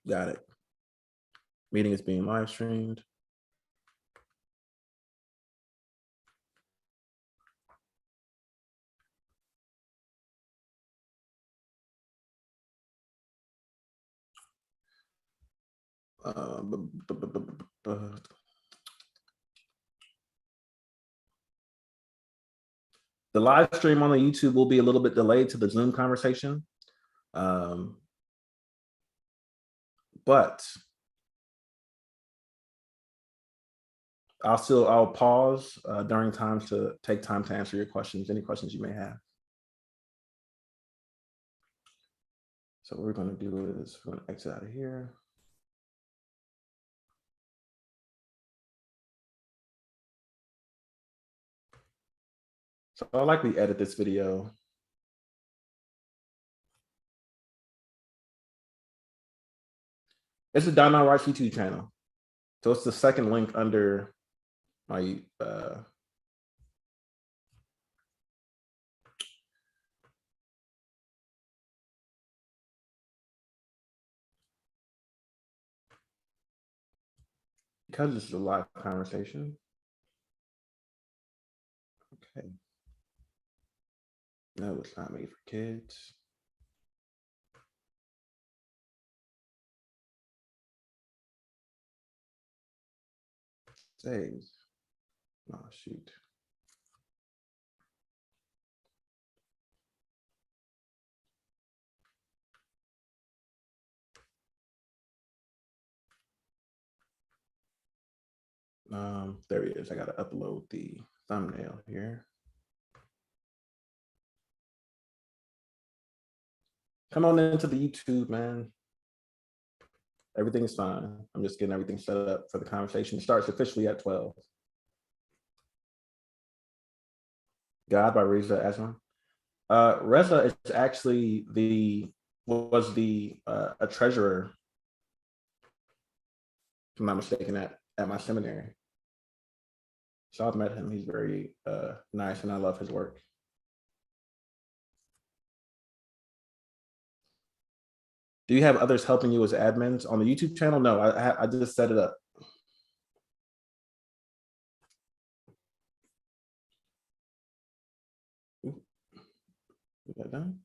Got it. Meeting is being live streamed. The live stream on the YouTube will be a little bit delayed to the Zoom conversation. But I'll pause during times to take time to answer your questions, any questions you may have. So what we're going to do is we're going to exit out of here. So I'll likely edit this video. It's the DonnellWrites YouTube channel. So it's the second link under my because this is a live conversation. Okay. No, it's not made for kids. Save. Oh, shoot. There he is. I got to upload the thumbnail here. Come on into the YouTube, man. Everything's fine. I'm just getting everything set up for the conversation. It starts officially at 12. God by Reza Asman. Reza is actually a treasurer, if I'm not mistaken, at my seminary. So I've met him. He's very nice, and I love his work. Do you have others helping you as admins on the YouTube channel? No, I just set it up. Is that done?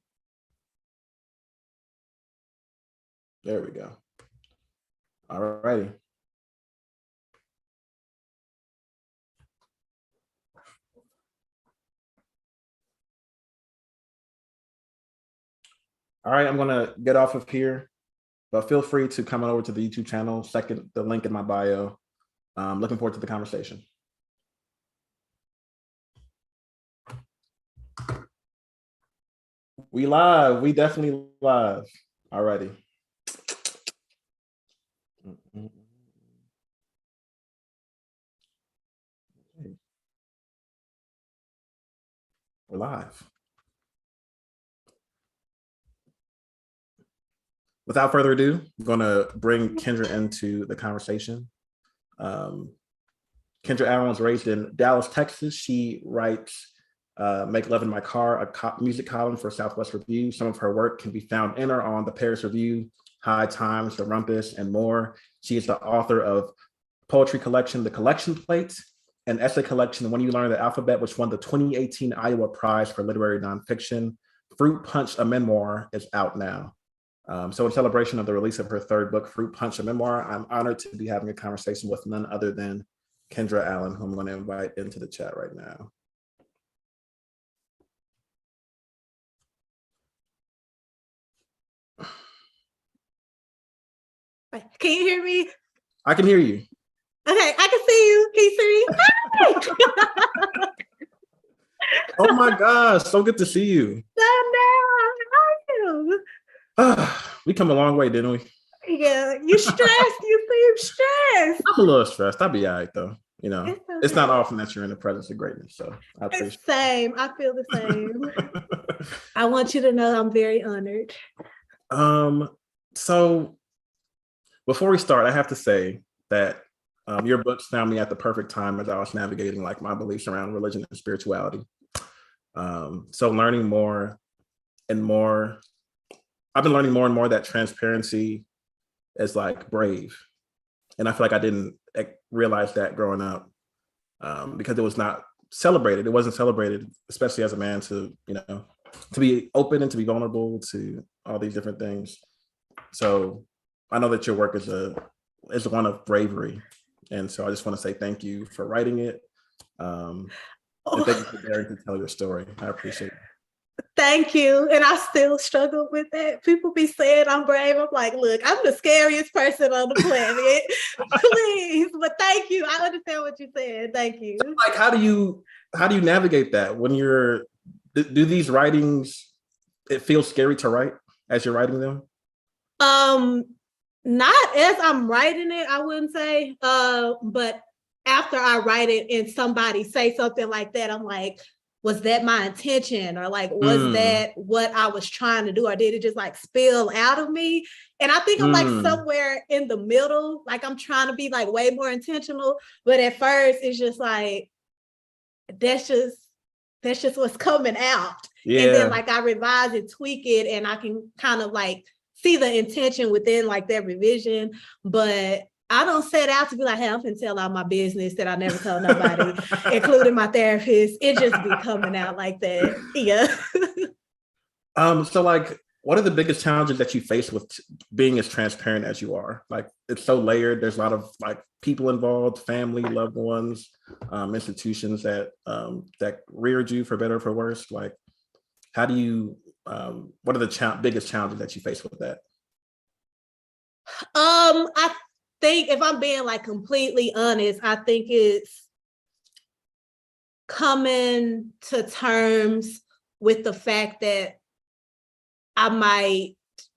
There we go. All righty. All right, I'm gonna get off of here, but feel free to come on over to the YouTube channel, the link in my bio. Looking forward to the conversation. We live, we definitely live. All righty. We're live. Without further ado, I'm going to bring Kendra into the conversation. Kendra Allen was raised in Dallas, Texas. She writes Make Love in My Car, a music column for Southwest Review. Some of her work can be found in or on the Paris Review, High Times, the Rumpus, and more. She is the author of poetry collection, The Collection Plate, an essay collection, When You Learn the Alphabet, which won the 2018 Iowa Prize for Literary Nonfiction. Fruit Punch, a memoir, is out now. So in celebration of the release of her third book, Fruit Punch, a memoir, I'm honored to be having a conversation with none other than Kendra Allen, who I'm going to invite into the chat right now. Can you hear me? I can hear you. Okay, I can see you. Can you see me? Oh my gosh, so good to see you. How are you? We come a long way, didn't we? Yeah, you stressed. You seem stressed. I'm a little stressed. I'll be all right though. You know, it's not often that you're in the presence of greatness, so I appreciate it. Same. I feel the same. I want you to know I'm very honored. So before we start, I have to say that your books found me at the perfect time as I was navigating like my beliefs around religion and spirituality. So learning more and more, I've been learning more and more that transparency as like brave. And I feel like I didn't realize that growing up because it was not celebrated. It wasn't celebrated, especially as a man, to, you know, to be open and to be vulnerable to all these different things. So I know that your work is one of bravery. And so I just want to say thank you for writing it. And thank you for daring to tell your story. I appreciate it. Thank you. And I still struggle with that. People be saying I'm brave. I'm like, look, I'm the scariest person on the planet. Please. But thank you. I understand what you said. Thank you. So, like, how do you navigate that when do these writings, it feels scary to write as you're writing them? Not as I'm writing it, I wouldn't say. But after I write it and somebody say something like that, I'm like, was that my intention? Or like, was that what I was trying to do? Or did it just like spill out of me? And I think I'm like somewhere in the middle. Like I'm trying to be like way more intentional. But at first it's just like, that's just what's coming out. Yeah. And then like I revise and tweak it and I can kind of like see the intention within like that revision. But I don't set out to be like, hey, I'm finna tell all my business that I never told nobody, including my therapist. It just be coming out like that. Yeah. So like, what are the biggest challenges that you face with being as transparent as you are? Like, it's so layered. There's a lot of like people involved, family, loved ones, institutions that reared you for better or for worse. Like, how do you, what are the biggest challenges that you face with that? I think if I'm being like completely honest, I think it's coming to terms with the fact that I might,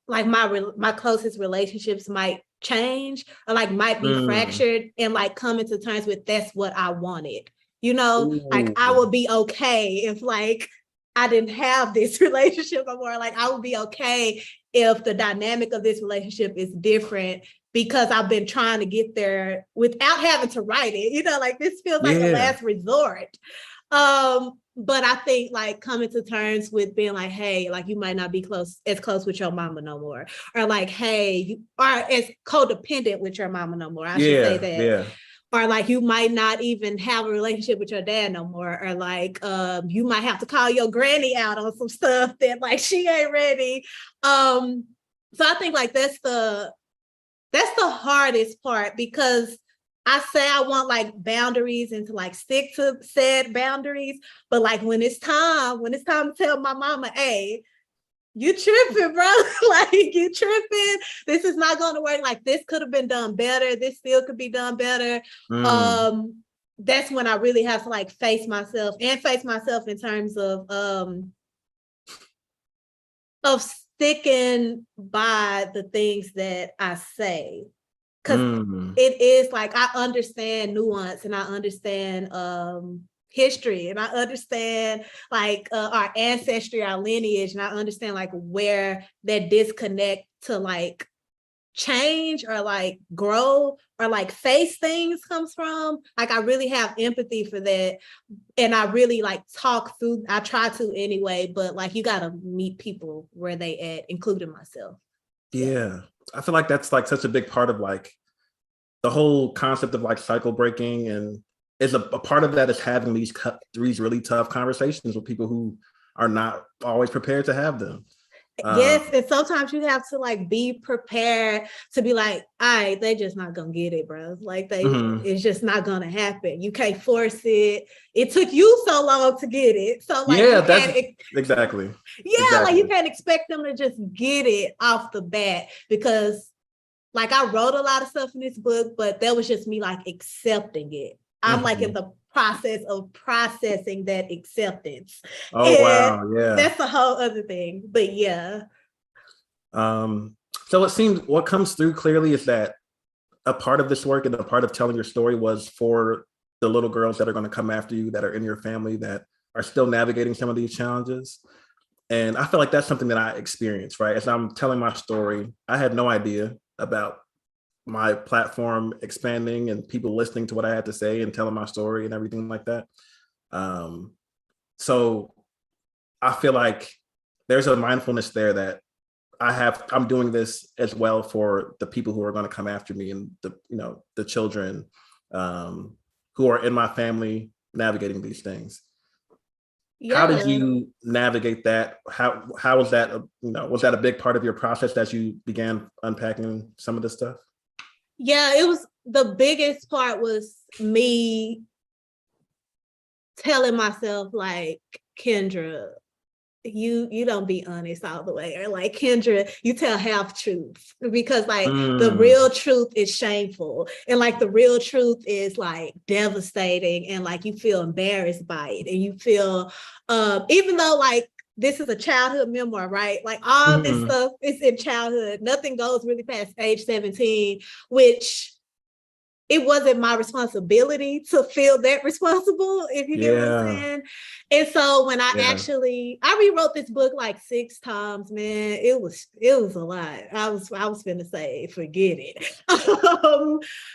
like my closest relationships might change or like might be fractured, and like coming to terms with that's what I wanted. You know, like I would be okay if like I didn't have this relationship anymore. Like I would be okay if the dynamic of this relationship is different, because I've been trying to get there without having to write it. You know, like this feels like the last resort. But I think like coming to terms with being like, hey, like you might not be as close with your mama no more. Or like, hey, you are as codependent with your mama no more. I should say that. Yeah. Or like you might not even have a relationship with your dad no more. Or like you might have to call your granny out on some stuff that like she ain't ready. So I think like that's the hardest part, because I say I want like boundaries and to like stick to said boundaries, but like when it's time to tell my mama, hey, you tripping, bro. Like you tripping. This is not going to work. Like this could have been done better. This still could be done better. That's when I really have to like face myself in terms of sticking by the things that I say. Because it is like, I understand nuance and I understand history and I understand like our ancestry, our lineage, and I understand like where that disconnect to like change or like grow or like face things comes from. Like I really have empathy for that, and I really like talk through, I try to anyway, but like you gotta meet people where they at, including myself. Yeah. I feel like that's like such a big part of like the whole concept of like cycle breaking, and is a part of that is having these really tough conversations with people who are not always prepared to have them. Yes, and sometimes you have to like be prepared to be like, all right, they just not gonna get it, bro. Like it's just not gonna happen. You can't force it. It took you so long to get it. So like, exactly. Yeah, exactly. Like you can't expect them to just get it off the bat, because like I wrote a lot of stuff in this book, but that was just me like accepting it. I'm like in the process of processing that acceptance. Oh, and wow. Yeah. That's a whole other thing. But yeah. So it seems what comes through clearly is that a part of this work and a part of telling your story was for the little girls that are going to come after you, that are in your family, that are still navigating some of these challenges. And I feel like that's something that I experienced, right? As I'm telling my story, I had no idea about my platform expanding and people listening to what I had to say and telling my story and everything like that. So I feel like there's a mindfulness there that I'm doing this as well for the people who are going to come after me, and the children who are in my family navigating these things. Yeah. How did you navigate that? How was that, was that a big part of your process as you began unpacking some of this stuff? Yeah, it was, the biggest part was me telling myself, like, Kendra, you don't be honest all the way, or like, Kendra, you tell half truths, because like the real truth is shameful, and like the real truth is like devastating, and like you feel embarrassed by it, and you feel even though like this is a childhood memoir, right? Like all this stuff is in childhood. Nothing goes really past age 17, which it wasn't my responsibility to feel that responsible, if you get what I'm saying. And so when I rewrote this book like 6 times, man, it was a lot. I was finna say, forget it.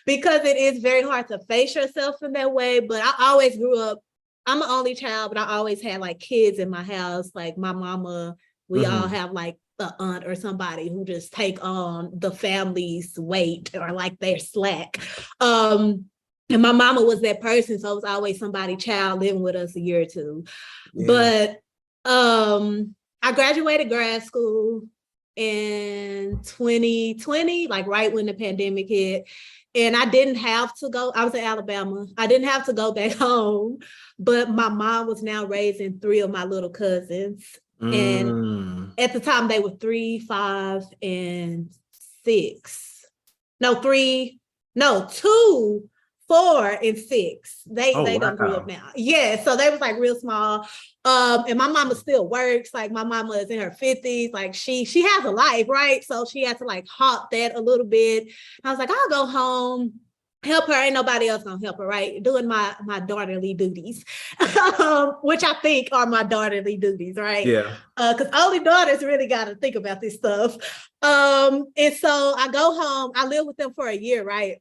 Because it is very hard to face yourself in that way. But I always grew up, I'm an only child, but I always had like kids in my house, like my mama, we all have like the aunt or somebody who just take on the family's weight, or like their slack. And my mama was that person, so it was always somebody child living with us a year or two. But I graduated grad school in 2020, like right when the pandemic hit. And I didn't have to go, I was in Alabama. I didn't have to go back home, but my mom was now raising 3 of my little cousins. And at the time they were 3, 5, and 6. No, 2, 4, and 6. They don't grow up now. Yeah, so they was like real small. And my mama still works. Like my mama is in her 50s. Like she has a life, right? So she had to like halt that a little bit. I was like, I'll go home, help her. Ain't nobody else gonna help her, right? Doing my daughterly duties, which I think are my daughterly duties, right? Yeah. Because only daughters really got to think about this stuff. And so I go home. I live with them for a year, right?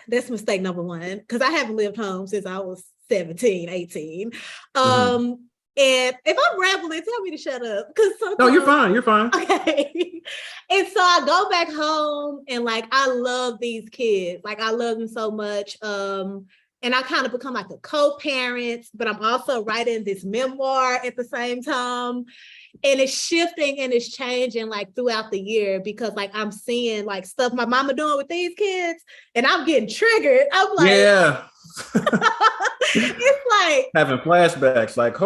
That's mistake number 1, because I haven't lived home since I was 17, 18. And if I'm rambling, tell me to shut up. No, you're fine. You're fine. Okay. And so I go back home, and like, I love these kids. Like, I love them so much. And I kind of become like a co-parent, but I'm also writing this memoir at the same time. And it's shifting and it's changing like throughout the year, because like I'm seeing like stuff my mama doing with these kids, and I'm getting triggered. I'm like, yeah. It's like having flashbacks, like,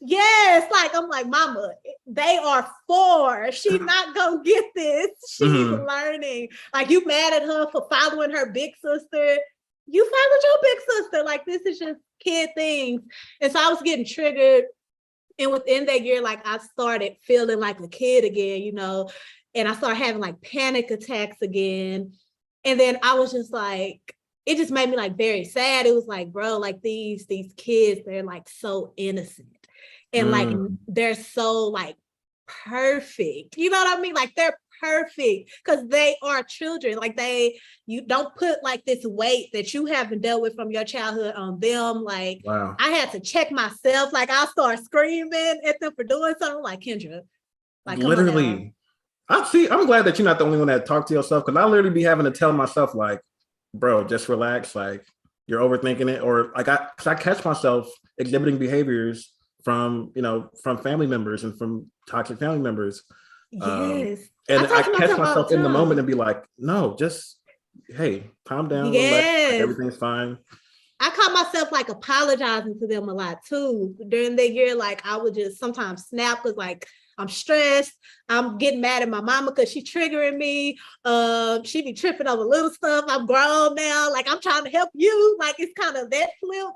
yes, like I'm like, mama, they are 4. She's not gonna get this. She's learning. Like, you mad at her for following her big sister. You followed your big sister. Like, this is just kid things. And so I was getting triggered. And within that year, like, I started feeling like a kid again, and I started having like panic attacks again. And then I was just like, it just made me like very sad. It was like, bro, like these kids, they're like so innocent. And like, they're so like perfect. You know what I mean? Like, they're perfect because they are children. Like, you don't put like this weight that you haven't dealt with from your childhood on them. Like, wow. I had to check myself. Like, I start screaming at them for doing something. Like, Kendra, like, literally. I'm glad that you're not the only one that talked to yourself, because I literally be having to tell myself, like, bro, just relax. Like, you're overthinking it. Or like, I catch myself exhibiting behaviors from family members and from toxic family members. Yes. And I catch myself in the moment and be like, no, just, hey, calm down. Yes. Like, everything's fine. I caught myself like apologizing to them a lot too. During that year, like, I would just sometimes snap because like I'm stressed. I'm getting mad at my mama because she's triggering me. She be tripping over little stuff. I'm grown now. Like, I'm trying to help you. Like, it's kind of that flip.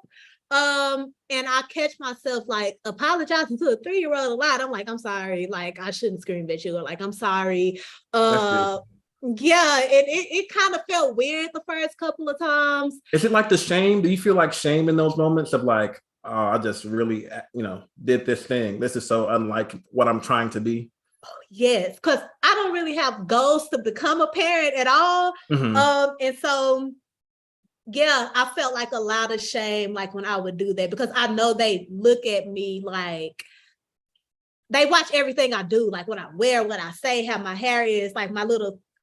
And I catch myself like apologizing to a 3-year-old a lot. I'm like, I'm sorry. Like, I shouldn't scream at you. Or like, I'm sorry. Yeah, and it kind of felt weird the first couple of times. Is it like the shame? Do you feel like shame in those moments of like, oh, I just really, did this thing. This is so unlike what I'm trying to be? Oh, yes, because I don't really have goals to become a parent at all. And so, yeah, I felt like a lot of shame, like when I would do that, because I know they look at me like they watch everything I do, like what I wear, what I say, how my hair is, like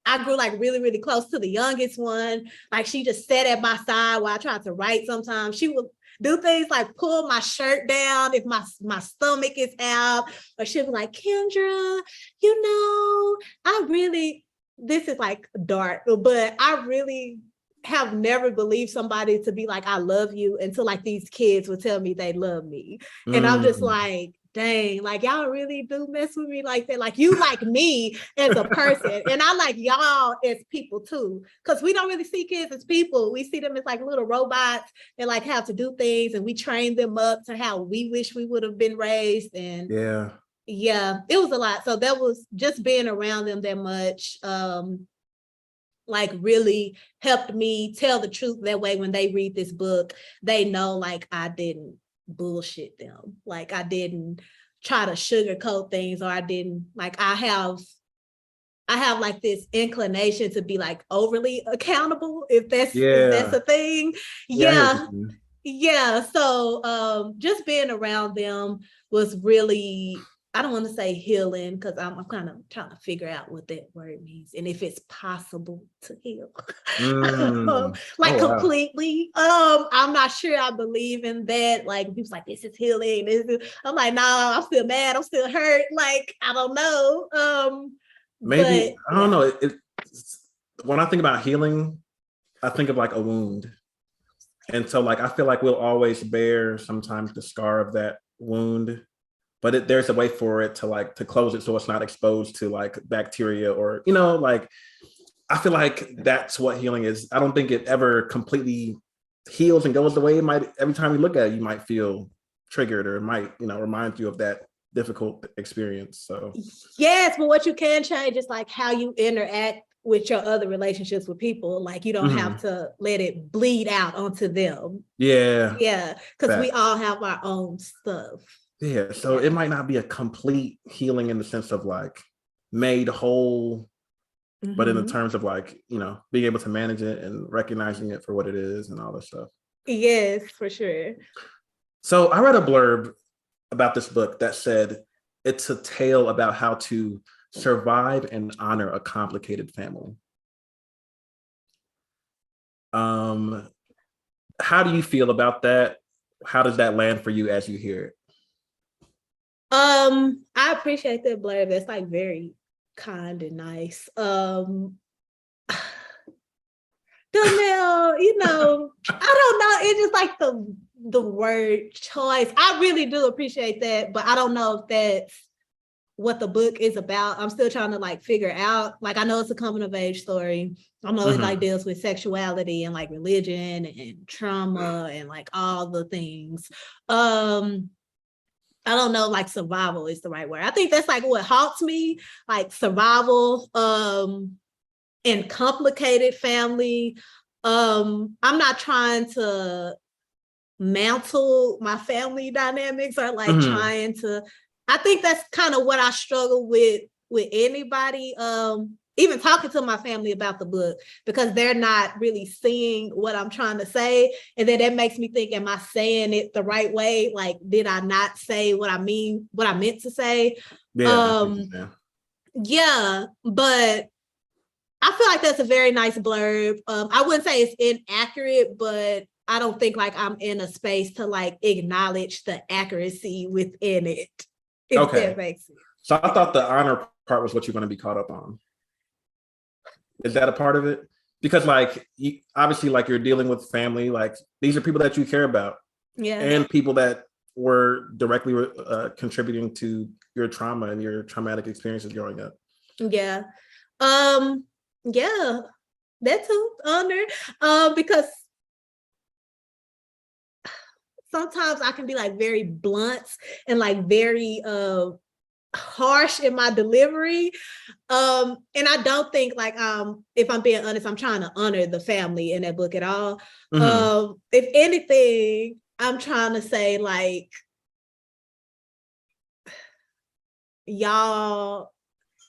I grew like really, really close to the youngest one. Like she just sat at my side while I tried to write sometimes. She would do things like pull my shirt down if my stomach is out, or she'd be like, Kendra, this is like dark, but I really have never believed somebody to be like, I love you, until like these kids would tell me they love me. And I'm just like, dang, like y'all really do mess with me like that. Like you like me as a person, and I like y'all as people too. Because we don't really see kids as people. We see them as like little robots that like have to do things, and we train them up to how we wish we would have been raised. And yeah, it was a lot. So that was just being around them that much. Like really helped me tell the truth. That way, when they read this book, they know like I didn't bullshit them. Like I didn't try to sugarcoat things, or I didn't like, I have like this inclination to be like overly accountable, if that's a thing. Yeah. So just being around them was really, I don't want to say healing, because I'm kind of trying to figure out what that word means and if it's possible to heal. Completely. I'm not sure I believe in that. Like people's like, this is healing. I'm like, no, I'm still mad. I'm still hurt. Like, I don't know. Maybe, but, I don't know. When I think about healing, I think of like a wound. And so like, I feel like we'll always bear sometimes the scar of that wound. But there's a way for it to close it so it's not exposed to like bacteria, or, like, I feel like that's what healing is. I don't think it ever completely heals and goes away. It might, every time you look at it, you might feel triggered, or it might, remind you of that difficult experience. So yes, but what you can change is like how you interact with your other relationships with people. Like you don't have to let it bleed out onto them. Yeah. Because we all have our own stuff. Yeah, so it might not be a complete healing in the sense of like made whole, but in the terms of like, being able to manage it and recognizing it for what it is and all this stuff. Yes, for sure. So I read a blurb about this book that said it's a tale about how to survive and honor a complicated family. How do you feel about that? How does that land for you as you hear it? I appreciate that blurb. That's like very kind and nice. Donnell, I don't know. It's just like the word choice. I really do appreciate that, but I don't know if that's what the book is about. I'm still trying to like figure out. Like I know it's a coming of age story. I know it like deals with sexuality and like religion and trauma and like all the things. I don't know, like survival is the right word. I think that's like what haunts me, like survival, and complicated family. I'm not trying to mantle my family dynamics or like trying to, I think that's kind of what I struggle with anybody, even talking to my family about the book, because they're not really seeing what I'm trying to say. And then that makes me think, am I saying it the right way? Like, did I not say what I meant to say? Yeah, but I feel like that's a very nice blurb. I wouldn't say it's inaccurate, but I don't think like I'm in a space to like acknowledge the accuracy within it. If that makes sense. So I thought the honor part was what you're going to be caught up on. Is that a part of it? Because like, obviously like you're dealing with family, like these are people that you care about, and people that were directly contributing to your trauma and your traumatic experiences growing up. Yeah, that's an honor, because sometimes I can be like very blunt and like very harsh in my delivery, and I don't think like if I'm being honest, I'm trying to honor the family in that book at all. If anything, I'm trying to say like, y'all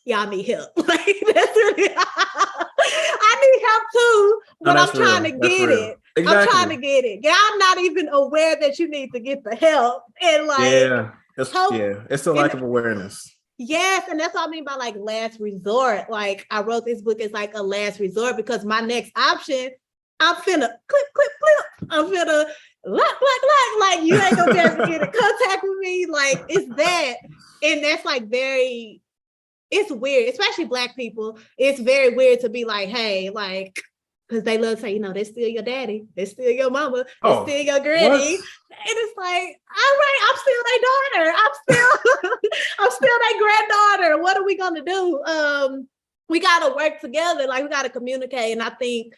need help. Like that's really I need help too, but I'm trying to get it. Exactly. I'm trying to get it. Yeah, I'm not even aware that you need to get the help. And like, It's the lack of awareness. Yes, and that's what I mean by like last resort. Like I wrote this book as like a last resort because my next option, I'm finna clip. I'm finna lock. Like you ain't gonna be able to get in contact with me. Like it's that. And that's like it's weird, especially Black people. It's very weird to be like, hey, like, because they love to say, they're still your daddy, they're still your mama, they're still your granny. What? And it's like, all right, I'm still their daughter. I'm still their granddaughter. What are we gonna do? We gotta work together, like we gotta communicate. And I think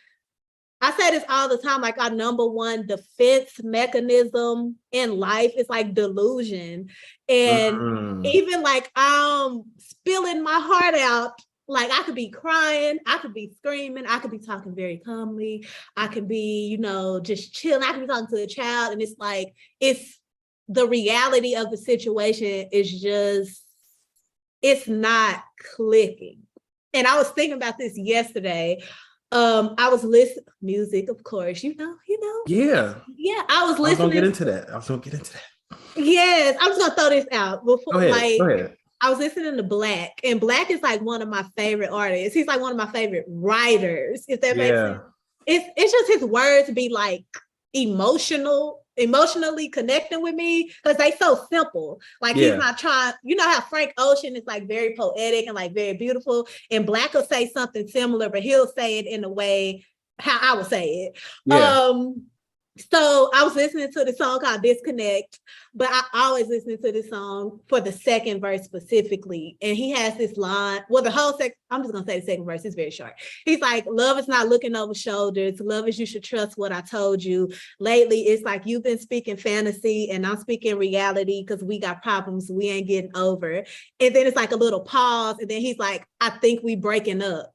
I say this all the time, like our number one defense mechanism in life is like delusion. And even like I'm spilling my heart out, like I could be crying, I could be screaming, I could be talking very calmly, I could be, just chilling, I could be talking to a child. And it's like, it's the reality of the situation is just, it's not clicking. And I was thinking about this yesterday. I was listening music, of course, Yeah. I was listening. I was gonna get into that. Yes, I'm just gonna throw this out before. Go ahead. I was listening to Black, and Black is like one of my favorite artists. He's like one of my favorite writers, if that makes sense. It's just his words be like emotionally connecting with me because they so simple. Like he's not trying, how Frank Ocean is like very poetic and like very beautiful, and Black will say something similar, but he'll say it in a way how I would say it. So I was listening to the song called Disconnect, but I always listen to this song for the second verse specifically. And he has this line, well, the whole I'm just going to say the second verse, it's very short. He's like, love is not looking over shoulders. Love is you should trust what I told you. Lately, it's like you've been speaking fantasy and I'm speaking reality because we got problems we ain't getting over. And then it's like a little pause. And then he's like, I think we breaking up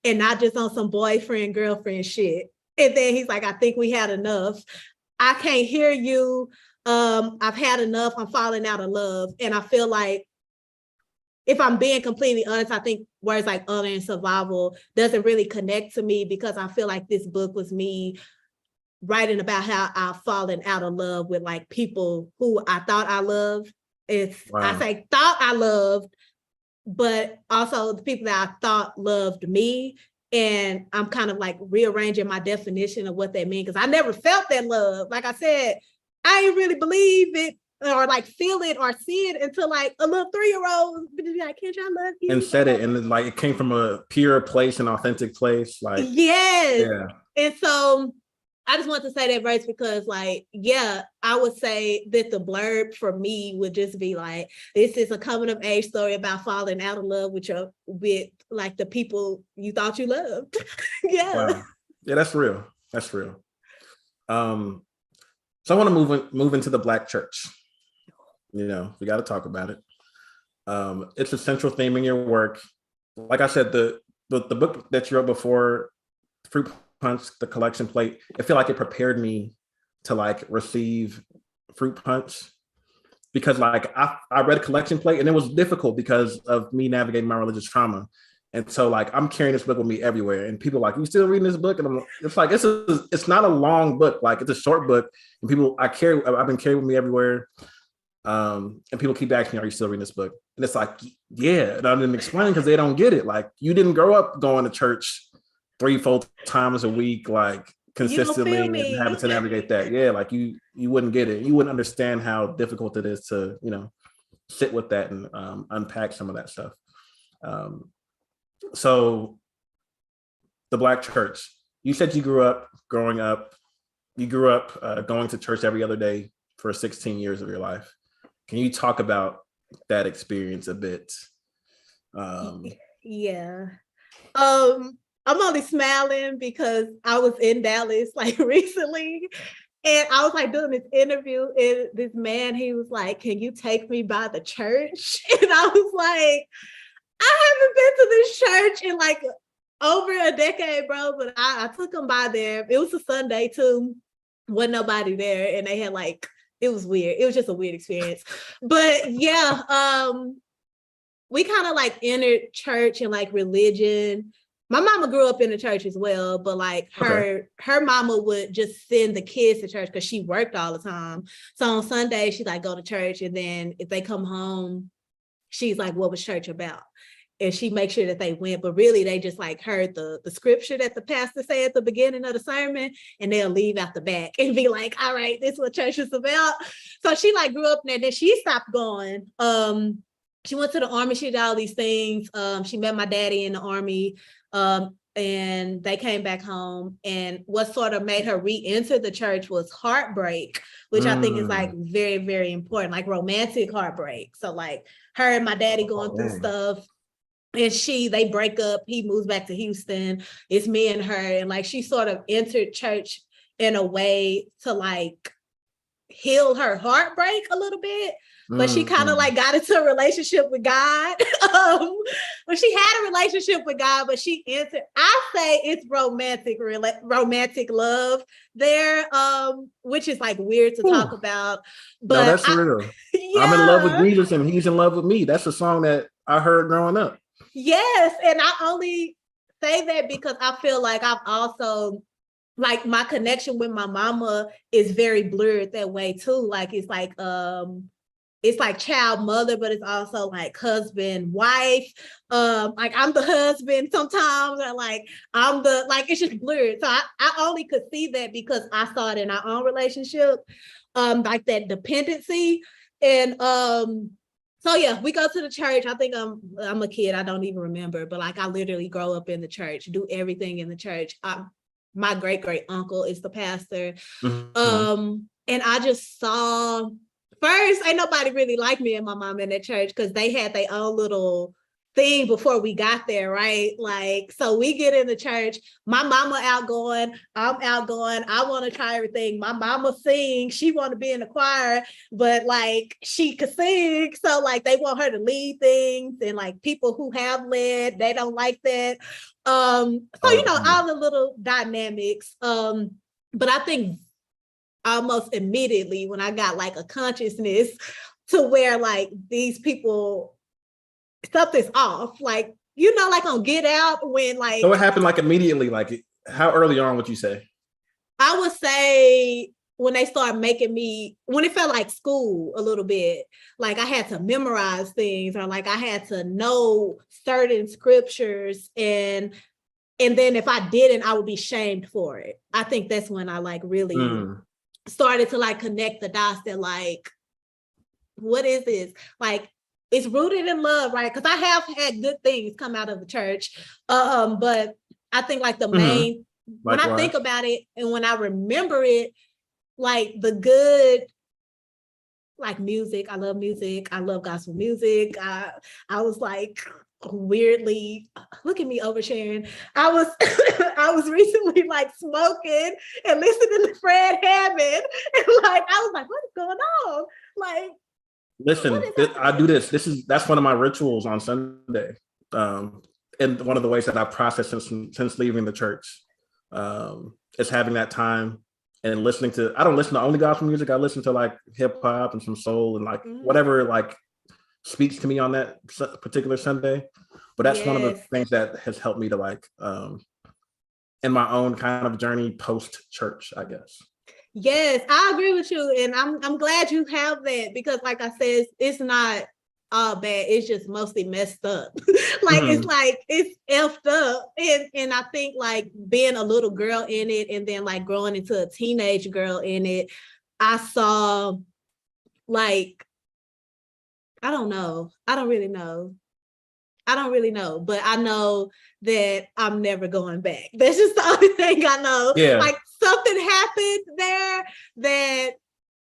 and not just on some boyfriend, girlfriend shit. And then he's like, I think we had enough. I can't hear you. I've had enough. I'm falling out of love. And I feel like, if I'm being completely honest, I think words like honor and survival doesn't really connect to me because I feel like this book was me writing about how I've fallen out of love with like people who I thought I loved. I say thought I loved, but also the people that I thought loved me. And I'm kind of like rearranging my definition of what that means because I never felt that love. Like I said, I didn't really believe it or like feel it or see it until like a little 3-year-old be like, Kendra, I love you. And said it, and like it came from a pure place, an authentic place. Like And so I just want to say that verse because like, I would say that the blurb for me would just be like, this is a coming of age story about falling out of love with like the people you thought you loved. Wow. Yeah, that's real. So I want to move into the Black church. We got to talk about it. It's a central theme in your work. Like I said, the book that you wrote before Fruit Punch, the collection plate, I feel like it prepared me to like receive Fruit Punch because like I read collection plate and it was difficult because of me navigating my religious trauma. And so like I'm carrying this book with me everywhere and people are like, you still reading this book? And it's like, it's not a long book. Like it's a short book and I've been carrying with me everywhere. And people keep asking me, are you still reading this book? And it's like, yeah. And I didn't explain because they don't get it. Like you didn't grow up going to church 3-4 times a week, like consistently and having to navigate that. Yeah, like you wouldn't get it. You wouldn't understand how difficult it is to, sit with that and unpack some of that stuff. So the Black church, you said you grew up going to church every other day for 16 years of your life. Can you talk about that experience a bit? I'm only smiling because I was in Dallas like recently and I was like doing this interview and this man, he was like, can you take me by the church? And I was like, I haven't been to this church in like over a decade, bro, but I took him by there. It was a Sunday too. Wasn't nobody there and they had like, it was weird. It was just a weird experience. But we kind of like entered church and like religion. my mama grew up in the church as well, but like her mama would just send the kids to church because she worked all the time. So on Sunday, she'd like go to church, and then if they come home, she's like, what was church about? And she makes sure that they went, but really they just like heard the scripture that the pastor said at the beginning of the sermon, and they'll leave out the back and be like, all right, this is what church is about. So she like grew up there, then she stopped going. She went to the army, she did all these things. She met my daddy in the army, and they came back home. And what sort of made her re-enter the church was heartbreak, which I think is like very, very important, like romantic heartbreak. So like her and my daddy going through stuff, and they break up, he moves back to Houston, it's me and her, and like she sort of entered church in a way to like heal her heartbreak a little bit. But she kind of like got into a relationship with God. But she had a relationship with God, but she entered, I say it's romantic love there, which is like weird to talk about. But no, that's real. Yeah. I'm in love with Jesus and he's in love with me. That's a song that I heard growing up. Yes. And I only say that because I feel like I've also, like my connection with my mama is very blurred that way too. Like it's like child mother, but it's also like husband, wife. Like I'm the husband sometimes, or like I'm the, like it's just blurred. So I only could see that because I saw it in our own relationship, like that dependency. And so yeah, we go to the church. I think I'm a kid, I don't even remember, but like I literally grow up in the church, do everything in the church. My great uncle is the pastor. Mm-hmm. And I just saw, first, ain't nobody really like me and my mom in that church because they had their own little thing before we got there, right? Like, so we get in the church, my mama outgoing, I'm outgoing, I want to try everything. My mama sings, she want to be in the choir, but like she could sing, so like they want her to lead things, and like people who have led, they don't like that. So you know, all the little dynamics. But I think almost immediately when I got like a consciousness to where like these people, something's off, like, you know, like on Get Out when like. So what happened like immediately? Like how early on would you say? I would say when they started making me, when it felt like school a little bit, like I had to memorize things, or like I had to know certain scriptures, and then if I didn't, I would be shamed for it. I think that's when I like really started to like connect the dots that like, what is this? Like, it's rooted in love, right? Because I have had good things come out of the church. But I think like the main, when I think about it and when I remember it, like the good, like music, I love music. I love gospel music. I was like weirdly, look at me oversharing. I was recently like smoking and listening to Fred Hammond, and like I was like, what is going on? Like, listen, I do this. That's one of my rituals on Sunday, and one of the ways that I process since leaving the church is having that time and listening to. I don't listen to only gospel music. I listen to like hip hop and some soul and like whatever like speaks to me on that particular Sunday. But that's one of the things that has helped me to like in my own kind of journey post church, I guess. Yes, I agree with you, and I'm glad you have that, because like I said, it's not all bad, it's just mostly messed up. Like it's like it's effed up, and I think like being a little girl in it and then like growing into a teenage girl in it, I saw like, I don't really know, but I know that I'm never going back. That's just the only thing I know. Yeah. Like something happened there that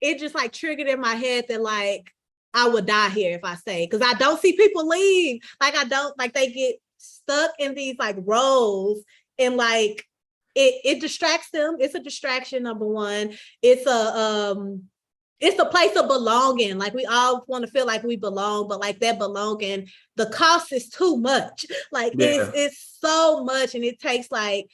it just like triggered in my head that like I would die here if I stay, because I don't see people leave. Like I don't, like they get stuck in these like roles, and like it distracts them. It's a distraction, number one. It's a place of belonging. Like we all want to feel like we belong, but like that belonging, the cost is too much. Like it's so much, and it takes like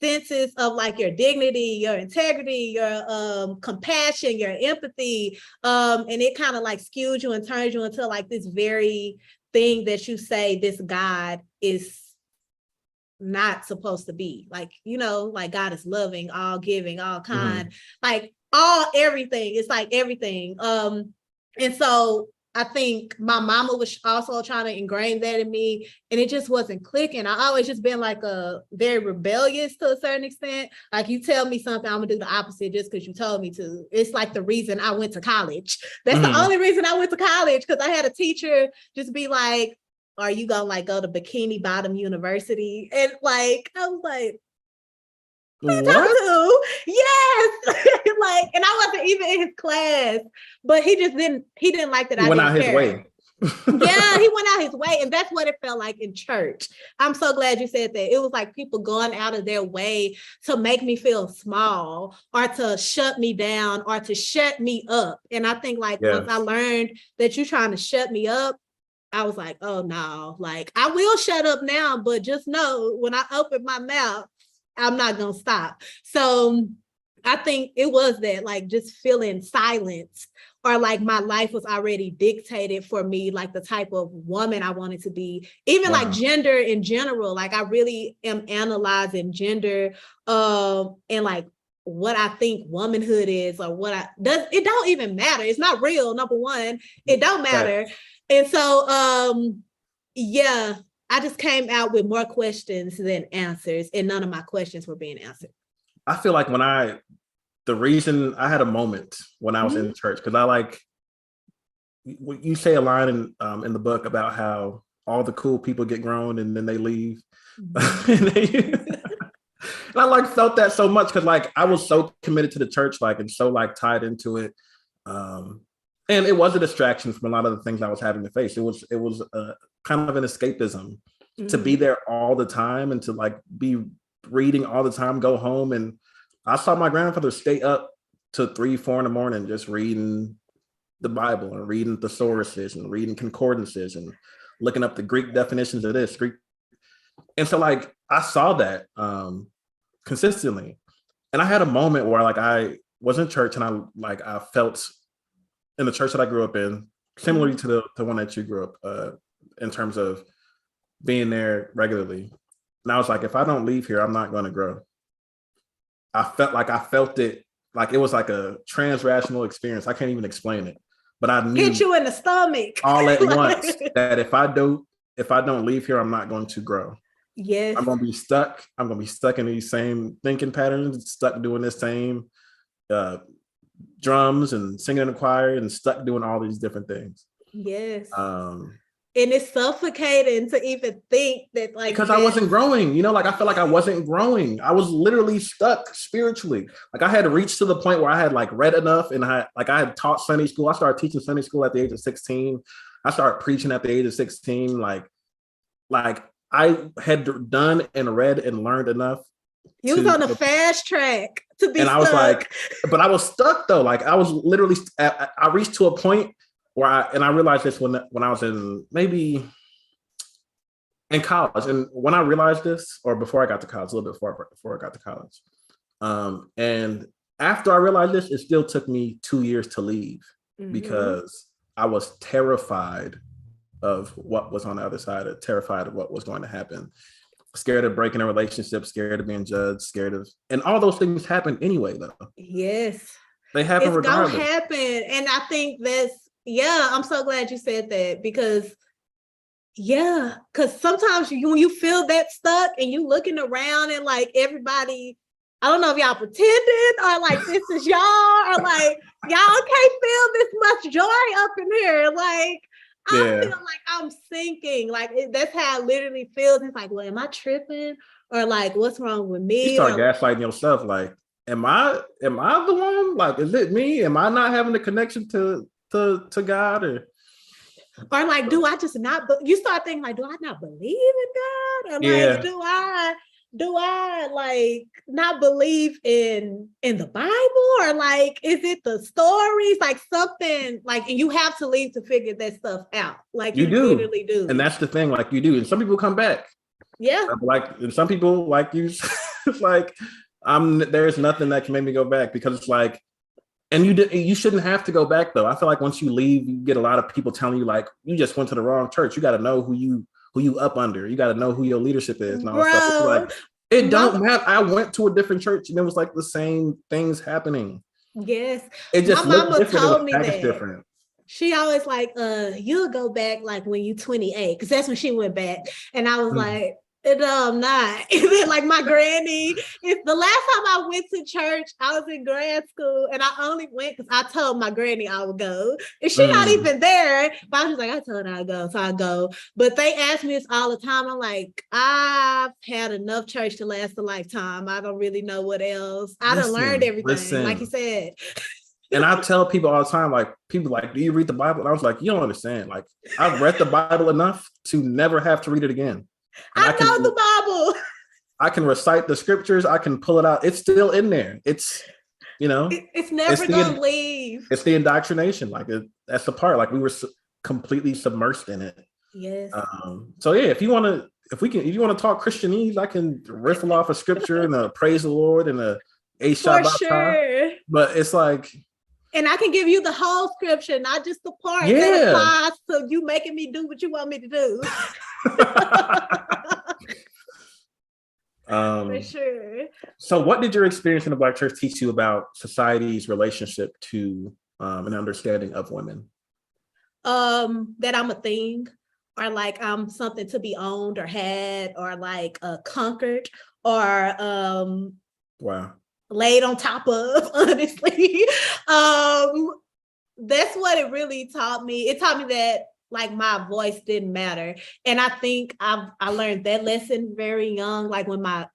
senses of like your dignity, your integrity, your compassion, your empathy, and it kind of like skews you and turns you into like this very thing that you say this God is not supposed to be. Like, you know, like God is loving, all giving, all kind, like all everything. It's like everything. And so I think my mama was also trying to ingrain that in me, and it just wasn't clicking. I always just been like a very rebellious to a certain extent. Like, you tell me something, I'm gonna do the opposite just because you told me to. It's like the reason I went to college. That's the only reason I went to college, because I had a teacher just be like, are you gonna like go to Bikini Bottom University? And like, I was like, what? Yes. Like, and I wasn't even in his class, but he didn't like that. He went out his way. Yeah, he went out his way. And that's what it felt like in church. I'm so glad you said that. It was like people going out of their way to make me feel small, or to shut me down, or to shut me up. And I think like once I learned that you're trying to shut me up, I was like, oh no, like I will shut up now, but just know when I open my mouth, I'm not gonna stop. So I think it was that, like, just feeling silence, or like my life was already dictated for me, like the type of woman I wanted to be, even like gender in general. Like I really am analyzing gender, and like what I think womanhood is, or it don't even matter. It's not real, number one. It don't matter. Right. And so, yeah, I just came out with more questions than answers, and none of my questions were being answered. I feel like the reason I had a moment when I was in church, because I like, you say a line in the book about how all the cool people get grown and then they leave. And I like felt that so much, because like I was so committed to the church, like, and so like tied into it. And it was a distraction from a lot of the things I was having to face. It was kind of an escapism to be there all the time, and to like be reading all the time, go home. And I saw my grandfather stay up to 3-4 in the morning, just reading the Bible and reading thesauruses and reading concordances and looking up the Greek definitions of this Greek. And so like, I saw that consistently. And I had a moment where like, I was in church, and I felt in the church that I grew up in, similarly to the one that you grew up in terms of being there regularly. And I was like, if I don't leave here, I'm not going to grow. I felt it like it was like a transrational experience. I can't even explain it, but I knew hit you in the stomach all at once that if I don't leave here, I'm not going to grow. Yes. I'm going to be stuck. I'm going to be stuck in these same thinking patterns, stuck doing this same drums and singing in the choir, and stuck doing all these different things. Yes. And it's suffocating to even think that, like, because I wasn't growing, you know, like I felt like I wasn't growing. I was literally stuck spiritually. Like I had reached to the point where I had like read enough, and I had taught Sunday school. I started teaching Sunday school at the age of 16. I started preaching at the age of 16. Like I had done and read and learned enough. You was on a fast track to be stuck. I was like, but I was stuck though. Like I was literally, I reached to a point where I realized this when I was maybe in college. And when I realized this, or before I got to college, a little bit before I got to college. And after I realized this, it still took me 2 years to leave, because I was terrified of what was on the other side, terrified of what was going to happen, scared of breaking a relationship, scared of being judged, and all those things happen anyway, though. Yes. They happen regardless. It's gonna happen. And I think I'm so glad you said that, because sometimes when you feel that stuck and you looking around and like everybody, I don't know if y'all pretending or like this is y'all, or like y'all can't feel this much joy up in here. Like I feel like I'm sinking. Like that's how it literally feels. It's like, well, am I tripping? Or like, what's wrong with me? You start gaslighting yourself. Like, am I the one? Like, is it me? Am I not having the connection to God? Or like, do I just not? You start thinking like, do I not believe in God? Or like, do I like not believe in the Bible? Or like, is it the stories? Like something like, and you have to leave to figure that stuff out. Like you do. Literally do. And that's the thing. Like you do. And some people come back. Yeah. Like, and some people like you, like there's nothing that can make me go back, because it's like, and you shouldn't have to go back though. I feel like once you leave, you get a lot of people telling you like, you just went to the wrong church. You got to know who who you up under. You got to know who your leadership is and all that stuff. It's Bro, like, it don't matter. I went to a different church and it was like the same things happening. yes. It just My looked mama different. It was told me packaged that. different. She always like, you'll go back like when you 28, because that's when she went back. And I was like, no, I'm not. And then like my granny, the last time I went to church, I was in grad school, and I only went because I told my granny I would go. And she's not even there, but I was like, I told her I'd go, so I go. But they ask me this all the time. I'm like, I've had enough church to last a lifetime. I don't really know what else. I done learned everything, like you said. And I tell people all the time, like, people like, do you read the Bible? And I was like, you don't understand. Like, I've read the Bible enough to never have to read it again. And I know the Bible. I can recite the scriptures. I can pull it out. It's still in there. It's, you know, it's never gonna leave. It's the indoctrination. Like, that's the part. Like, we were completely submersed in it. Yes. So yeah, if you want to talk Christianese, I can riffle off a scripture and a praise the Lord and a For sure. But it's like, and I can give you the whole scripture, not just the part that applies to you making me do what you want me to do. For sure. So what did your experience in the Black church teach you about society's relationship to an understanding of women? That I'm a thing, or like I'm something to be owned or had, or like conquered, or wow, laid on top of, honestly. That's what it really taught me. It taught me that like my voice didn't matter. And I think I learned that lesson very young, like when my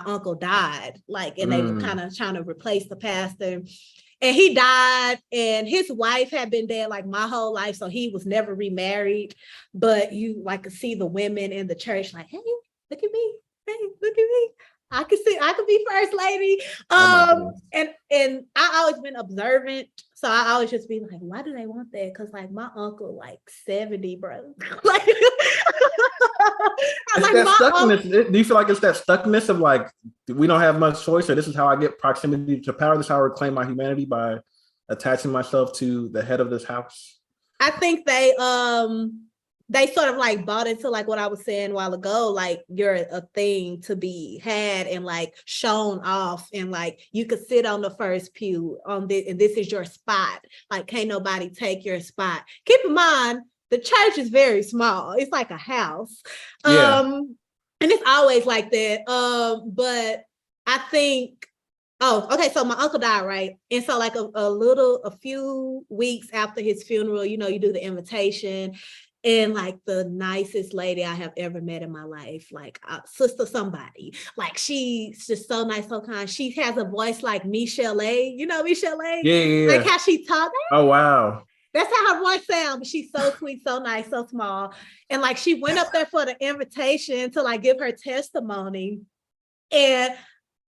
uncle died, like, and they were kind of trying to replace the pastor. And he died, and his wife had been dead like my whole life, so he was never remarried. But you like could see the women in the church like, hey, look at me. Hey, look at me. I could be first lady. And I always been observant. So I always just be like, why do they want that? Because like my uncle, like 70, bro. Like, do you feel like it's that stuckness of like, we don't have much choice, or this is how I get proximity to power, this is how I reclaim my humanity by attaching myself to the head of this house? I think they sort of like bought into like what I was saying a while ago, like you're a thing to be had and like shown off, and like you could sit on the first pew on this, and this is your spot. Like can't nobody take your spot. Keep in mind, the church is very small. It's like a house. And it's always like that. But I think, so my uncle died, right? And so like a few weeks after his funeral, you know, you do the invitation. And like the nicest lady I have ever met in my life, like sister somebody, like she's just so nice, so kind. She has a voice like Michelle A. You know Michelle A? Yeah. Like how she talks. Oh, wow. That's how her voice sounds, but she's so sweet, so nice, so small. And like she went up there for the invitation to like give her testimony. And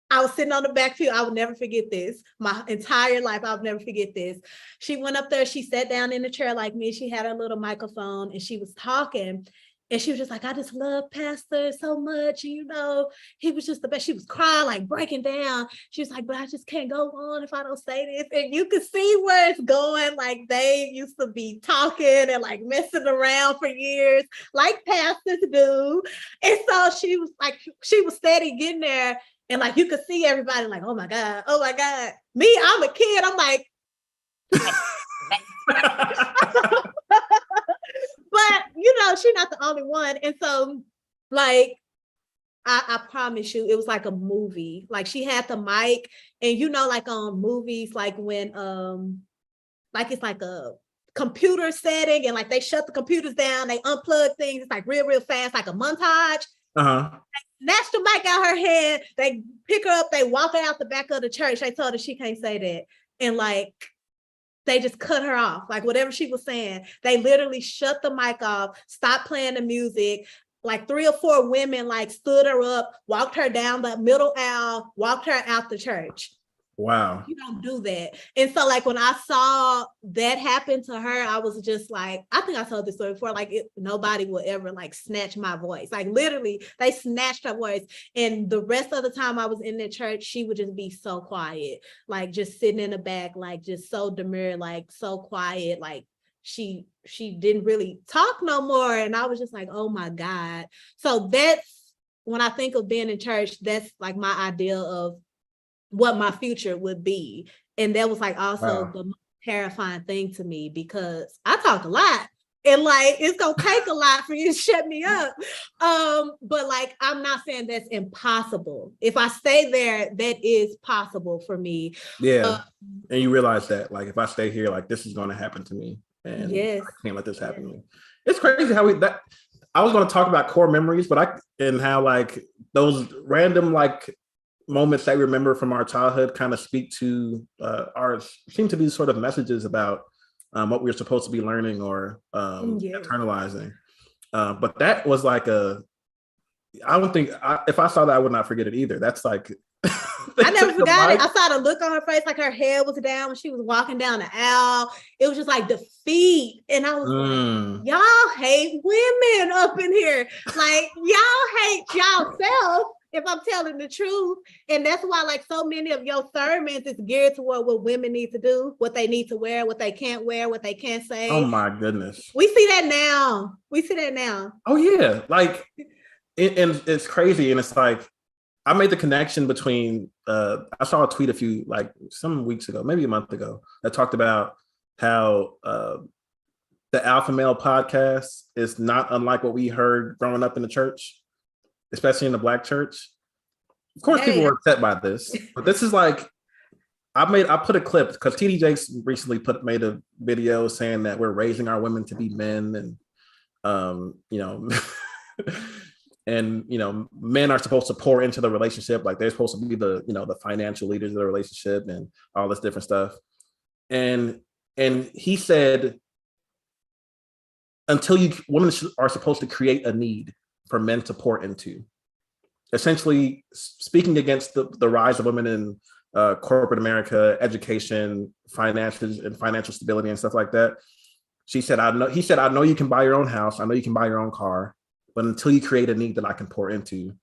I was sitting on the back pew. I would never forget this. My entire life, I would never forget this. She went up there. She sat down in the chair like me. She had her little microphone and she was talking. And she was just like, I just love Pastor so much. And, you know, he was just the best. She was crying, like breaking down. She was like, but I just can't go on if I don't say this. And you could see where it's going. Like they used to be talking and like messing around for years, like pastors do. And so she was steady getting there. And like, you could see everybody like, oh my God. Me, I'm a kid. I'm like, but you know, she's not the only one. And so like, I promise you, it was like a movie. Like she had the mic, and you know, like on movies, like when, like it's like a computer setting and like they shut the computers down, they unplug things. It's like real fast, like a montage. Snatch the mic out her head, they pick her up, they walk her out the back of the church. They told her she can't say that. And like, they just cut her off. Like whatever she was saying, they literally shut the mic off, stopped playing the music. Like 3 or 4 women like stood her up, walked her down the middle aisle, walked her out the church. Wow. You don't do that. And so like when I saw that happen to her, I was just like, I think I told this story before, like nobody will ever like snatch my voice. Like literally they snatched her voice. And the rest of the time I was in the church, she would just be so quiet, like just sitting in the back, like just so demure, like so quiet. Like she didn't really talk no more. And I was just like, oh my God. So that's, when I think of being in church, that's like my idea of what my future would be. And that was like also the most terrifying thing to me, because I talk a lot. And like, it's gonna take a lot for you to shut me up. But like, I'm not saying that's impossible. If I stay there, that is possible for me. Yeah. And you realize that, like, if I stay here, like, this is gonna happen to me. And I can't let this happen to me. It's crazy how I was gonna talk about core memories, but and how like those random like moments that we remember from our childhood kind of speak to seem to be sort of messages about what we're supposed to be learning or internalizing. But that was like I don't think, if I saw that, I would not forget it either. That's like, I never forgot it. I saw the look on her face, like her head was down when she was walking down the aisle. It was just like defeat. And I was like, y'all hate women up in here. Like, y'all hate y'all if I'm telling the truth. And that's why like so many of your sermons is geared toward what women need to do, what they need to wear, what they can't wear, what they can't say. Oh my goodness. We see that now. Oh yeah. Like, and it's crazy. And it's like, I made the connection between, I saw a tweet some weeks ago, maybe a month ago, that talked about how the Alpha Male podcast is not unlike what we heard growing up in the church, especially in the Black church. Of course, people were upset by this, but this is like, I put a clip because TD Jakes recently made a video saying that we're raising our women to be men, and and men are supposed to pour into the relationship, like they're supposed to be the financial leaders of the relationship and all this different stuff. And he said, women are supposed to create a need for men to pour into, essentially speaking against the rise of women in corporate America, education, finances, and financial stability and stuff like that. He said, I know you can buy your own house. I know you can buy your own car, but until you create a need that I can pour into,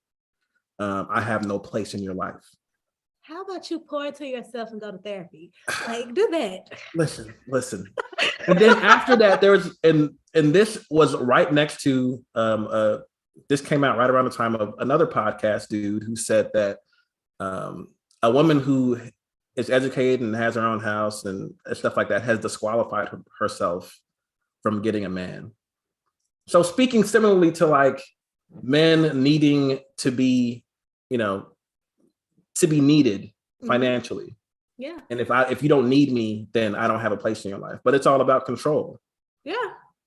I have no place in your life. How about you pour into yourself and go to therapy? Like, do that. Listen. And then after that, there was, and this was right next to, this came out right around the time of another podcast dude who said that a woman who is educated and has her own house and stuff like that has disqualified herself from getting a man. So speaking similarly to like men needing to be, to be needed financially. Yeah. And if you don't need me, then I don't have a place in your life. But it's all about control. Yeah.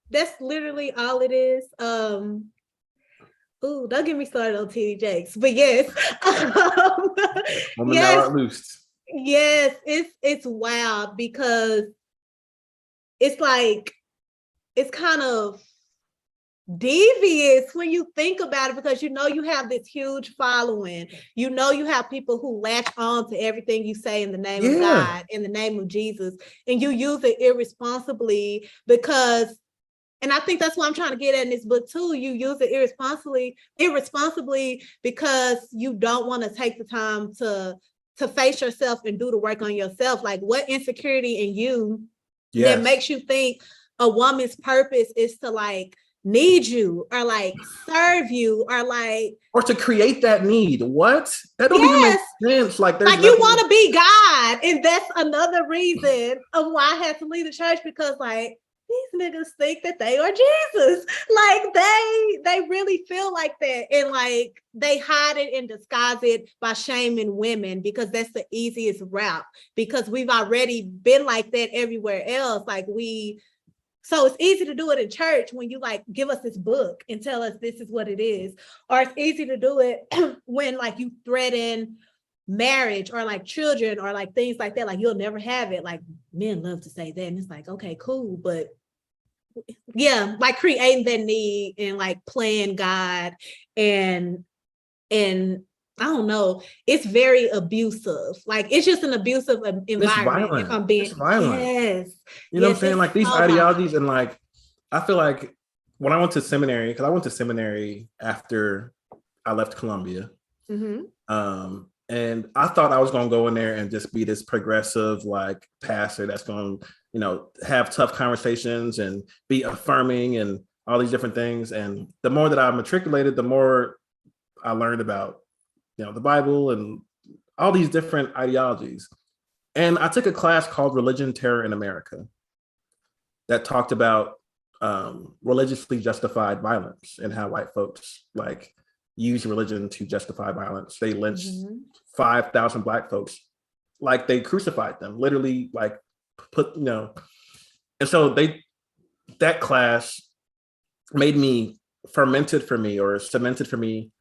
That's literally all it is. Ooh, don't get me started on TD Jakes. But yes. Women now are loose. Yes, it's wild because it's like, it's kind of devious when you think about it, because you have this huge following, you have people who latch on to everything you say in the name of God, in the name of Jesus, and you use it irresponsibly because, and I think that's what I'm trying to get at in this book too, you use it irresponsibly because you don't want to take the time to face yourself and do the work on yourself. Like, what insecurity in you that makes you think a woman's purpose is to like need you or like serve you or to create that need? What? That don't even make sense. Like you want to be God, and that's another reason of why I had to leave the church, because like these niggas think that they are Jesus. Like they really feel like that, and like they hide it and disguise it by shaming women because that's the easiest route, because we've already been like that everywhere else. So it's easy to do it in church when you like give us this book and tell us this is what it is. Or it's easy to do it when like you threaten marriage or like children or like things like that. Like, you'll never have it. Like, men love to say that. And it's like, okay, cool. But yeah, like creating that need and like playing God and I don't know, it's very abusive. Like, it's just an abusive environment. If I'm being, it's violent. Yes. You know what I'm saying? Like these ideologies, and like, I feel like when I went to seminary, because I went to seminary after I left Columbia, And I thought I was going to go in there and just be this progressive like pastor that's going to, have tough conversations and be affirming and all these different things. And the more that I matriculated, the more I learned about, the Bible and all these different ideologies. And I took a class called Religion, Terror in America that talked about religiously justified violence and how white folks like use religion to justify violence. They lynched 5,000 Black folks, like they crucified them, literally, like And so that class cemented for me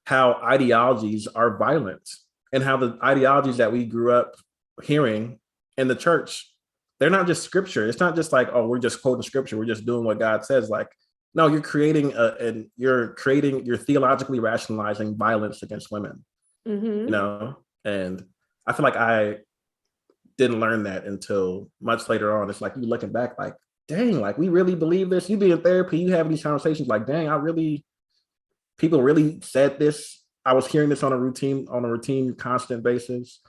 how ideologies are violent and how the ideologies that we grew up hearing in the church, they're not just scripture. It's not just like, oh, we're just quoting scripture. We're just doing what God says. Like, no, you're theologically rationalizing violence against women, and I feel like I didn't learn that until much later on. It's like you looking back like, dang, like we really believe this. You be in therapy, you having these conversations like, dang, people really said this. I was hearing this on a routine, constant basis.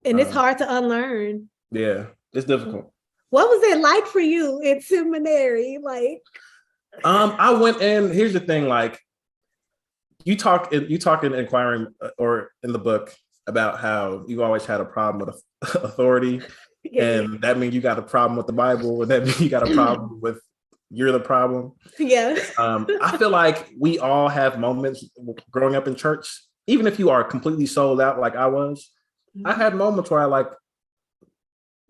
And it's hard to unlearn. Yeah, it's difficult. What was it like for you in seminary? Like, I went in, here's the thing, like you talk in Inquiring or in the book about how you've always had a problem with authority. Yeah. And that means you got a problem with the Bible, and that means you got a problem with you're the problem. Yeah. I feel like we all have moments growing up in church, even if you are completely sold out like I was. I had moments where I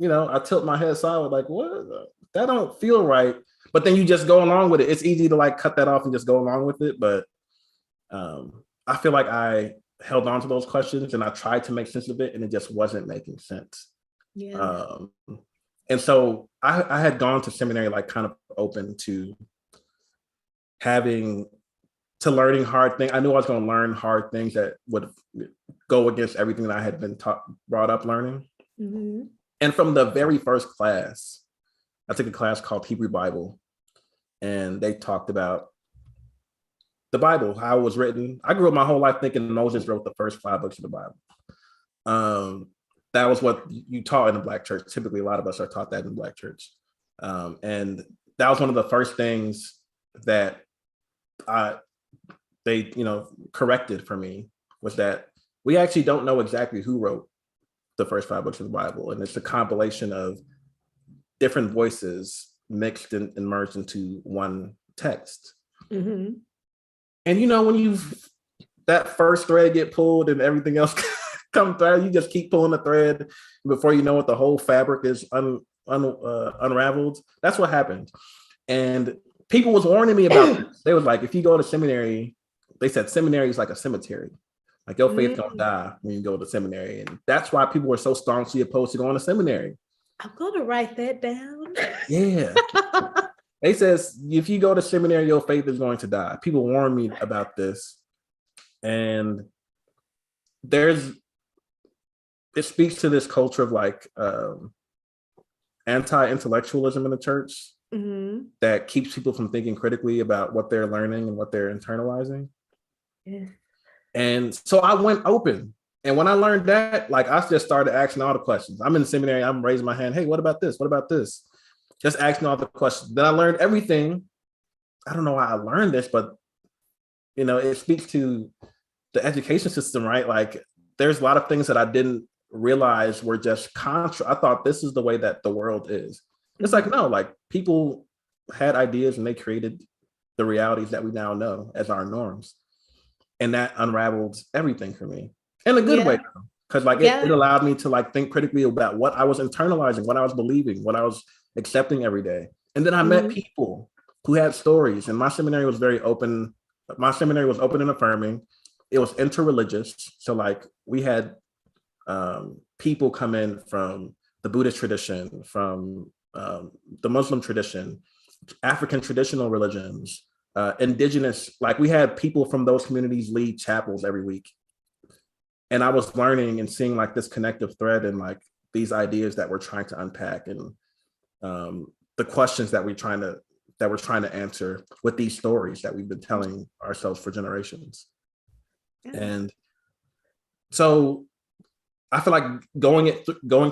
I tilt my head sideways, like, what? That don't feel right. But then you just go along with it. It's easy to like cut that off and just go along with it. But I feel like I held on to those questions and I tried to make sense of it, and it just wasn't making sense. Yeah. And so I had gone to seminary like kind of open to learning hard things. I knew I was going to learn hard things that would go against everything that I had been brought up learning. And from the very first class, I took a class called Hebrew Bible, and they talked about the Bible, how it was written. I grew up my whole life thinking Moses wrote the first 5 books of the Bible. That was what you taught in the Black church. Typically, a lot of us are taught that in the Black church. And that was one of the first things that they corrected for me, was that we actually don't know exactly who wrote the first 5 books of the Bible. And it's a compilation of different voices mixed and merged into one text. And when that first thread get pulled and everything else come through, you just keep pulling the thread. Before you know it, the whole fabric is unraveled. That's what happened. And people was warning me about this. They was like, if you go to seminary, they said seminary is like a cemetery. Like your faith gonna die when you go to seminary. And that's why people were so staunchly opposed to going to seminary. I'm gonna write that down. Yeah. They says, if you go to seminary, your faith is going to die. People warned me about this. And it speaks to this culture of like anti-intellectualism in the church that keeps people from thinking critically about what they're learning and what they're internalizing. Yeah. And so I went open. And when I learned that, like I just started asking all the questions. I'm in seminary, I'm raising my hand. Hey, what about this? What about this? Just asking all the questions. Then I learned everything. I don't know why I learned this, but it speaks to the education system, right? Like there's a lot of things that I didn't realize were just contra. I thought this is the way that the world is. It's like, no, like people had ideas and they created the realities that we now know as our norms. And that unraveled everything for me in a good way. Because it allowed me to like think critically about what I was internalizing, what I was believing, what I was accepting every day. And then I met people who had stories, and my seminary was very open. My seminary was open and affirming. It was interreligious. So like we had people come in from the Buddhist tradition, from the Muslim tradition, African traditional religions, indigenous, like we had people from those communities lead chapels every week. And I was learning and seeing like this connective thread and like these ideas that we're trying to unpack, and the questions that we're trying to answer with these stories that we've been telling ourselves for generations. And So I feel like going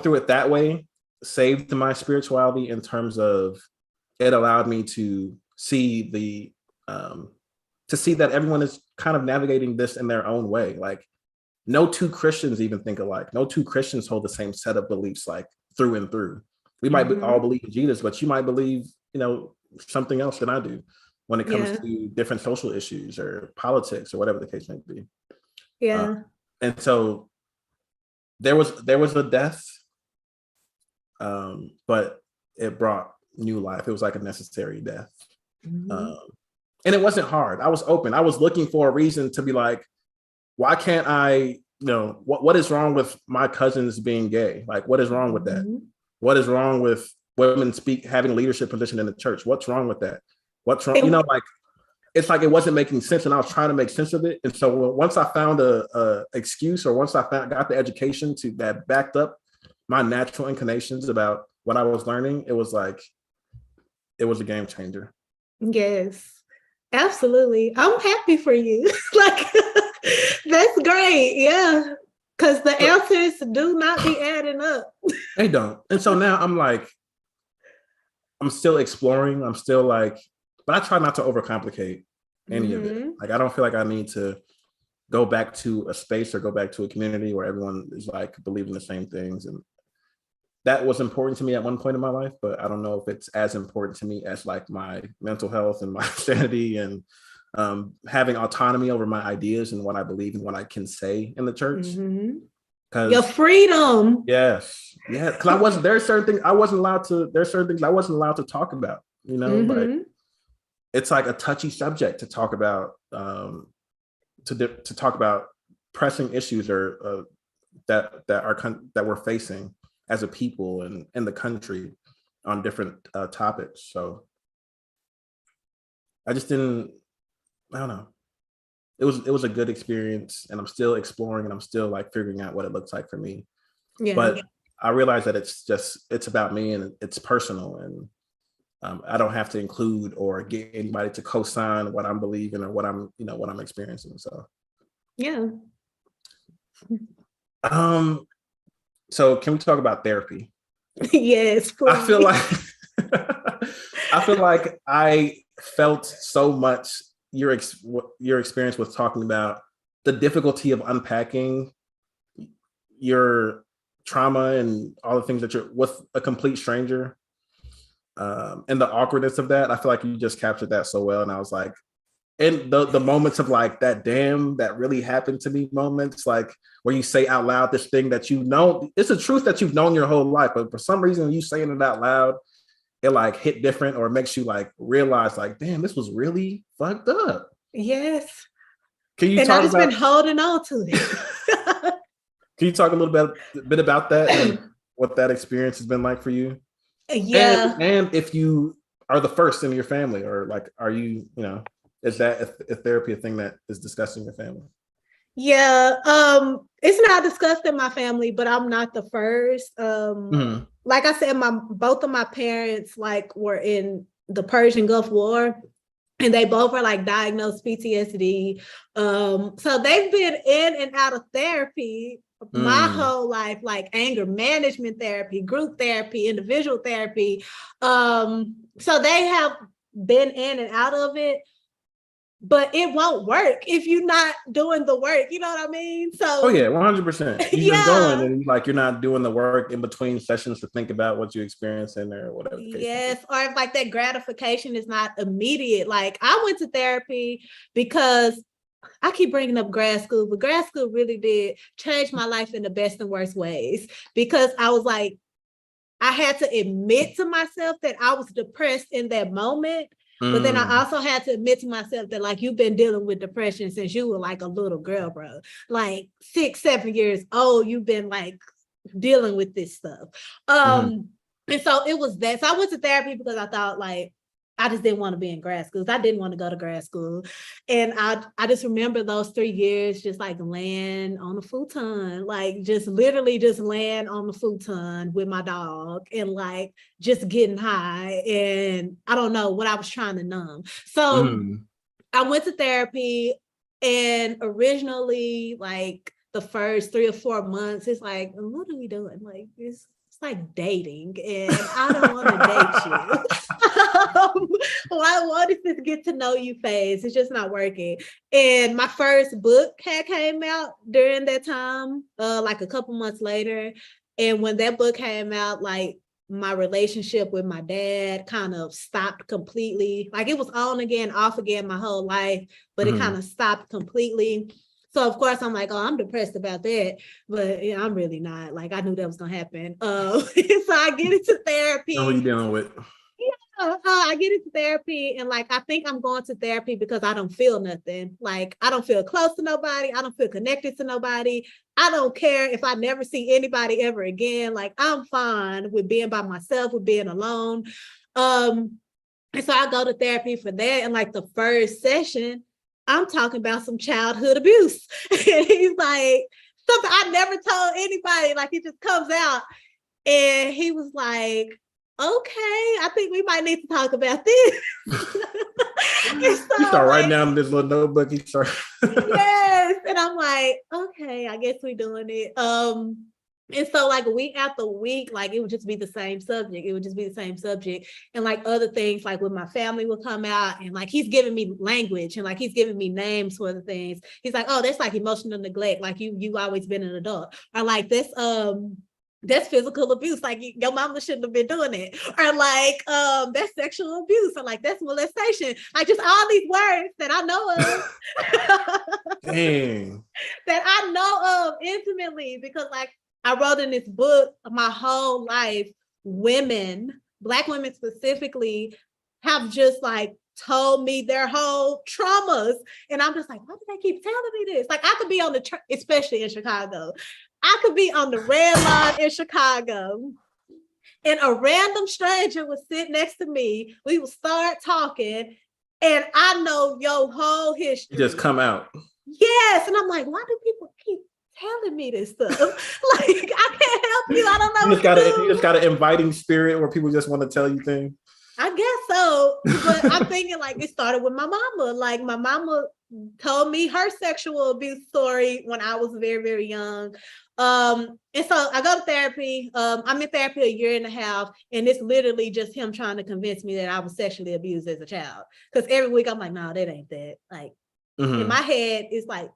through it that way saved my spirituality in terms of it allowed me to see that everyone is kind of navigating this in their own way. Like no two Christians even think alike. No two Christians hold the same set of beliefs, like through and through. We might all believe in Jesus, but you might believe, something else than I do when it comes to different social issues or politics or whatever the case may be. Yeah. And so there was a death, but it brought new life. It was like a necessary death. And it wasn't hard. I was open. I was looking for a reason to be like, why can't I, what is wrong with my cousins being gay? Like, what is wrong with that? What is wrong with women having a leadership position in the church? What's wrong with that? What's wrong? It's like it wasn't making sense, and I was trying to make sense of it. And so once I found a excuse, or once I got the education that backed up my natural inclinations about what I was learning, it was a game changer. Yes, absolutely. I'm happy for you. Like, that's great. Yeah. Because the answers do not be adding up. They don't. And so now I'm still exploring. I'm still but I try not to overcomplicate any of it. Like, I don't feel like I need to go back to a space or go back to a community where everyone is believing the same things. And that was important to me at one point in my life, but I don't know if it's as important to me as my mental health and my sanity and having autonomy over my ideas and what I believe and what I can say in the church. Your freedom. Yes. Yeah. Because there's certain things I wasn't allowed to talk about, it's like a touchy subject to talk about, to talk about pressing issues or that we're facing as a people and in the country on different topics. So I don't know. It was a good experience, and I'm still exploring, and I'm still figuring out what it looks like for me. Yeah. But I realize that it's about me and it's personal, and I don't have to include or get anybody to co-sign what I'm believing or what I'm experiencing. So yeah. So can we talk about therapy? Yes, please. I feel like I felt so much your experience with talking about the difficulty of unpacking your trauma and all the things that you're with a complete stranger, and the awkwardness of that. I feel like you just captured that so well. And I was like, and the moments of that damn, that really happened to me moments, where you say out loud this thing that it's a truth that you've known your whole life, but for some reason you saying it out loud, it hit different, or it makes you realize damn, this was really fucked up. Yes. Can you talk about? I've been holding on to it. Can you talk a little bit about that and what that experience has been like for you? Yeah. And if you are the first in your family, or are you, is that a therapy a thing that is discussed in your family? Yeah, it's not discussed in my family, but I'm not the first. Like I said, both of my parents were in the Persian Gulf War, and they both were diagnosed PTSD. So they've been in and out of therapy my whole life, anger management therapy, group therapy, individual therapy. So they have been in and out of it. But it won't work if you're not doing the work. You know what I mean? So, 100%. You're just going and you're not doing the work in between sessions to think about what you experience in there or whatever. Yes, or if that gratification is not immediate. I went to therapy because I keep bringing up grad school, but grad school really did change my life in the best and worst ways, because I was I had to admit to myself that I was depressed in that moment. But then I also had to admit to myself that you've been dealing with depression since you were a little girl, bro. 6, 7 years old, you've been dealing with this stuff. And so it was that. So I went to therapy because I thought I just didn't want to be in grad school. I didn't want to go to grad school. And I just remember those 3 years just laying on the futon, just literally just laying on the futon with my dog and just getting high. And I don't know what I was trying to numb. So I went to therapy, and originally the first 3 or 4 months, it's like, what are we doing? Like, it's like dating, and I don't want to date you. What is this get to know you phase? It's just not working. And my first book had came out during that time, like a couple months later. And when that book came out, like my relationship with my dad kind of stopped completely. Like it was on again, off again my whole life, but it kind of stopped completely. So of course I'm like, oh, I'm depressed about that, but I'm really not. Like I knew that was gonna happen. So I get into therapy. What are you dealing with? I get into therapy, and like I think I'm going to therapy because I don't feel nothing. Like I don't feel close to nobody. I don't feel connected to nobody. I don't care if I never see anybody ever again. Like I'm fine with being by myself, with being alone. And so I go to therapy for that. And like the first session, I'm talking about some childhood abuse. And he's like, something I never told anybody. Like it just comes out. And he was like, okay, I think we might need to talk about this. So, you start writing down this little notebook. You start. Yes. And I'm like, okay, I guess we're doing it. And so like week after week, like it would just be the same subject. It would just be the same subject. And like other things, like with my family will come out, and like he's giving me language, and like he's giving me names for the things. He's like, oh, that's like emotional neglect. Like you always been an adult. Or like that's physical abuse. Like your mama shouldn't have been doing it. Or like, that's sexual abuse. Or like, that's molestation. Like just all these words that I know of. Dang. That I know of intimately, because like I wrote in this book, my whole life, women, Black women specifically, have just like told me their whole traumas. And I'm just like, why do they keep telling me this? Like I could be on the, especially in Chicago, I could be on the red line in Chicago, and a random stranger would sit next to me. We would start talking, and I know your whole history. You just come out. Yes. And I'm like, why do people keep telling me this stuff? Like, I can't help you. I don't know. You just got an inviting spirit where people just want to tell you things. I guess so. But I'm thinking like it started with my mama. Like my mama told me her sexual abuse story when I was very, very young. And so I go to therapy. I'm in therapy 1.5 years, and it's literally just him trying to convince me that I was sexually abused as a child. Because every week I'm like, no, that ain't that. Like in my head, it's like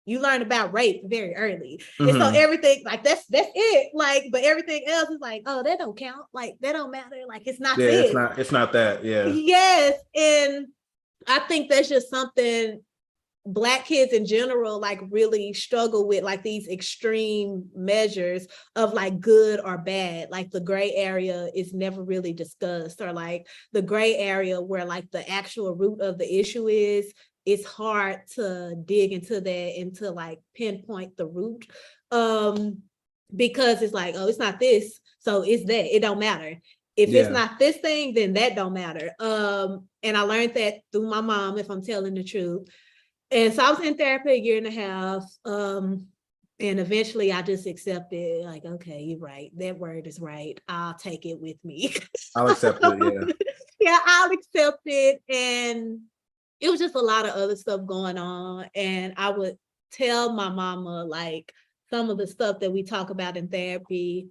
you learn about rape very early. And so everything, like that's it. Like, but everything else is like, oh, that don't count. Like that don't matter. Like it's not it. It's not that. Yeah. Yes. And I think that's just something Black kids in general like really struggle with, like these extreme measures of like good or bad. Like the gray area is never really discussed, or like the gray area where like the actual root of the issue is, it's hard to dig into that and to like pinpoint the root, because it's like, oh, it's not this, so it's that. It don't matter. If it's not this thing, then that don't matter. And I learned that through my mom, if I'm telling the truth. And so I was in therapy 1.5 years. And eventually I just accepted, like, okay, you're right. That word is right. I'll take it with me. I'll accept it, Yeah, I'll accept it. And it was just a lot of other stuff going on. And I would tell my mama, like, some of the stuff that we talk about in therapy,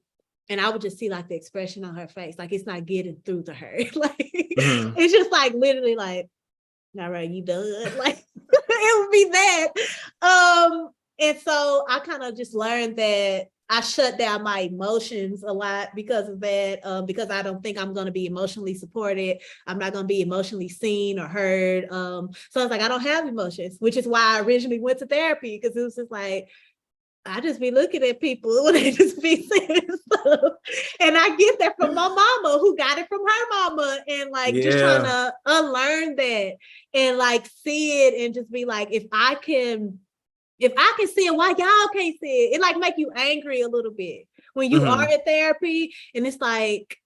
and I would just see, like, the expression on her face. Like, it's not getting through to her. Like, it's just, like, literally, like, all right, you done? Like, it would be that. And so I kind of just learned that I shut down my emotions a lot because of that, because I don't think I'm going to be emotionally supported. I'm not going to be emotionally seen or heard. So I was like, I don't have emotions, which is why I originally went to therapy, because it was just like, I just be looking at people when they just be saying stuff. And I get that from my mama, who got it from her mama, and like just trying to unlearn that and like see it and just be like, if I can see it, why y'all can't see it? It like make you angry a little bit when you are in therapy, and it's like,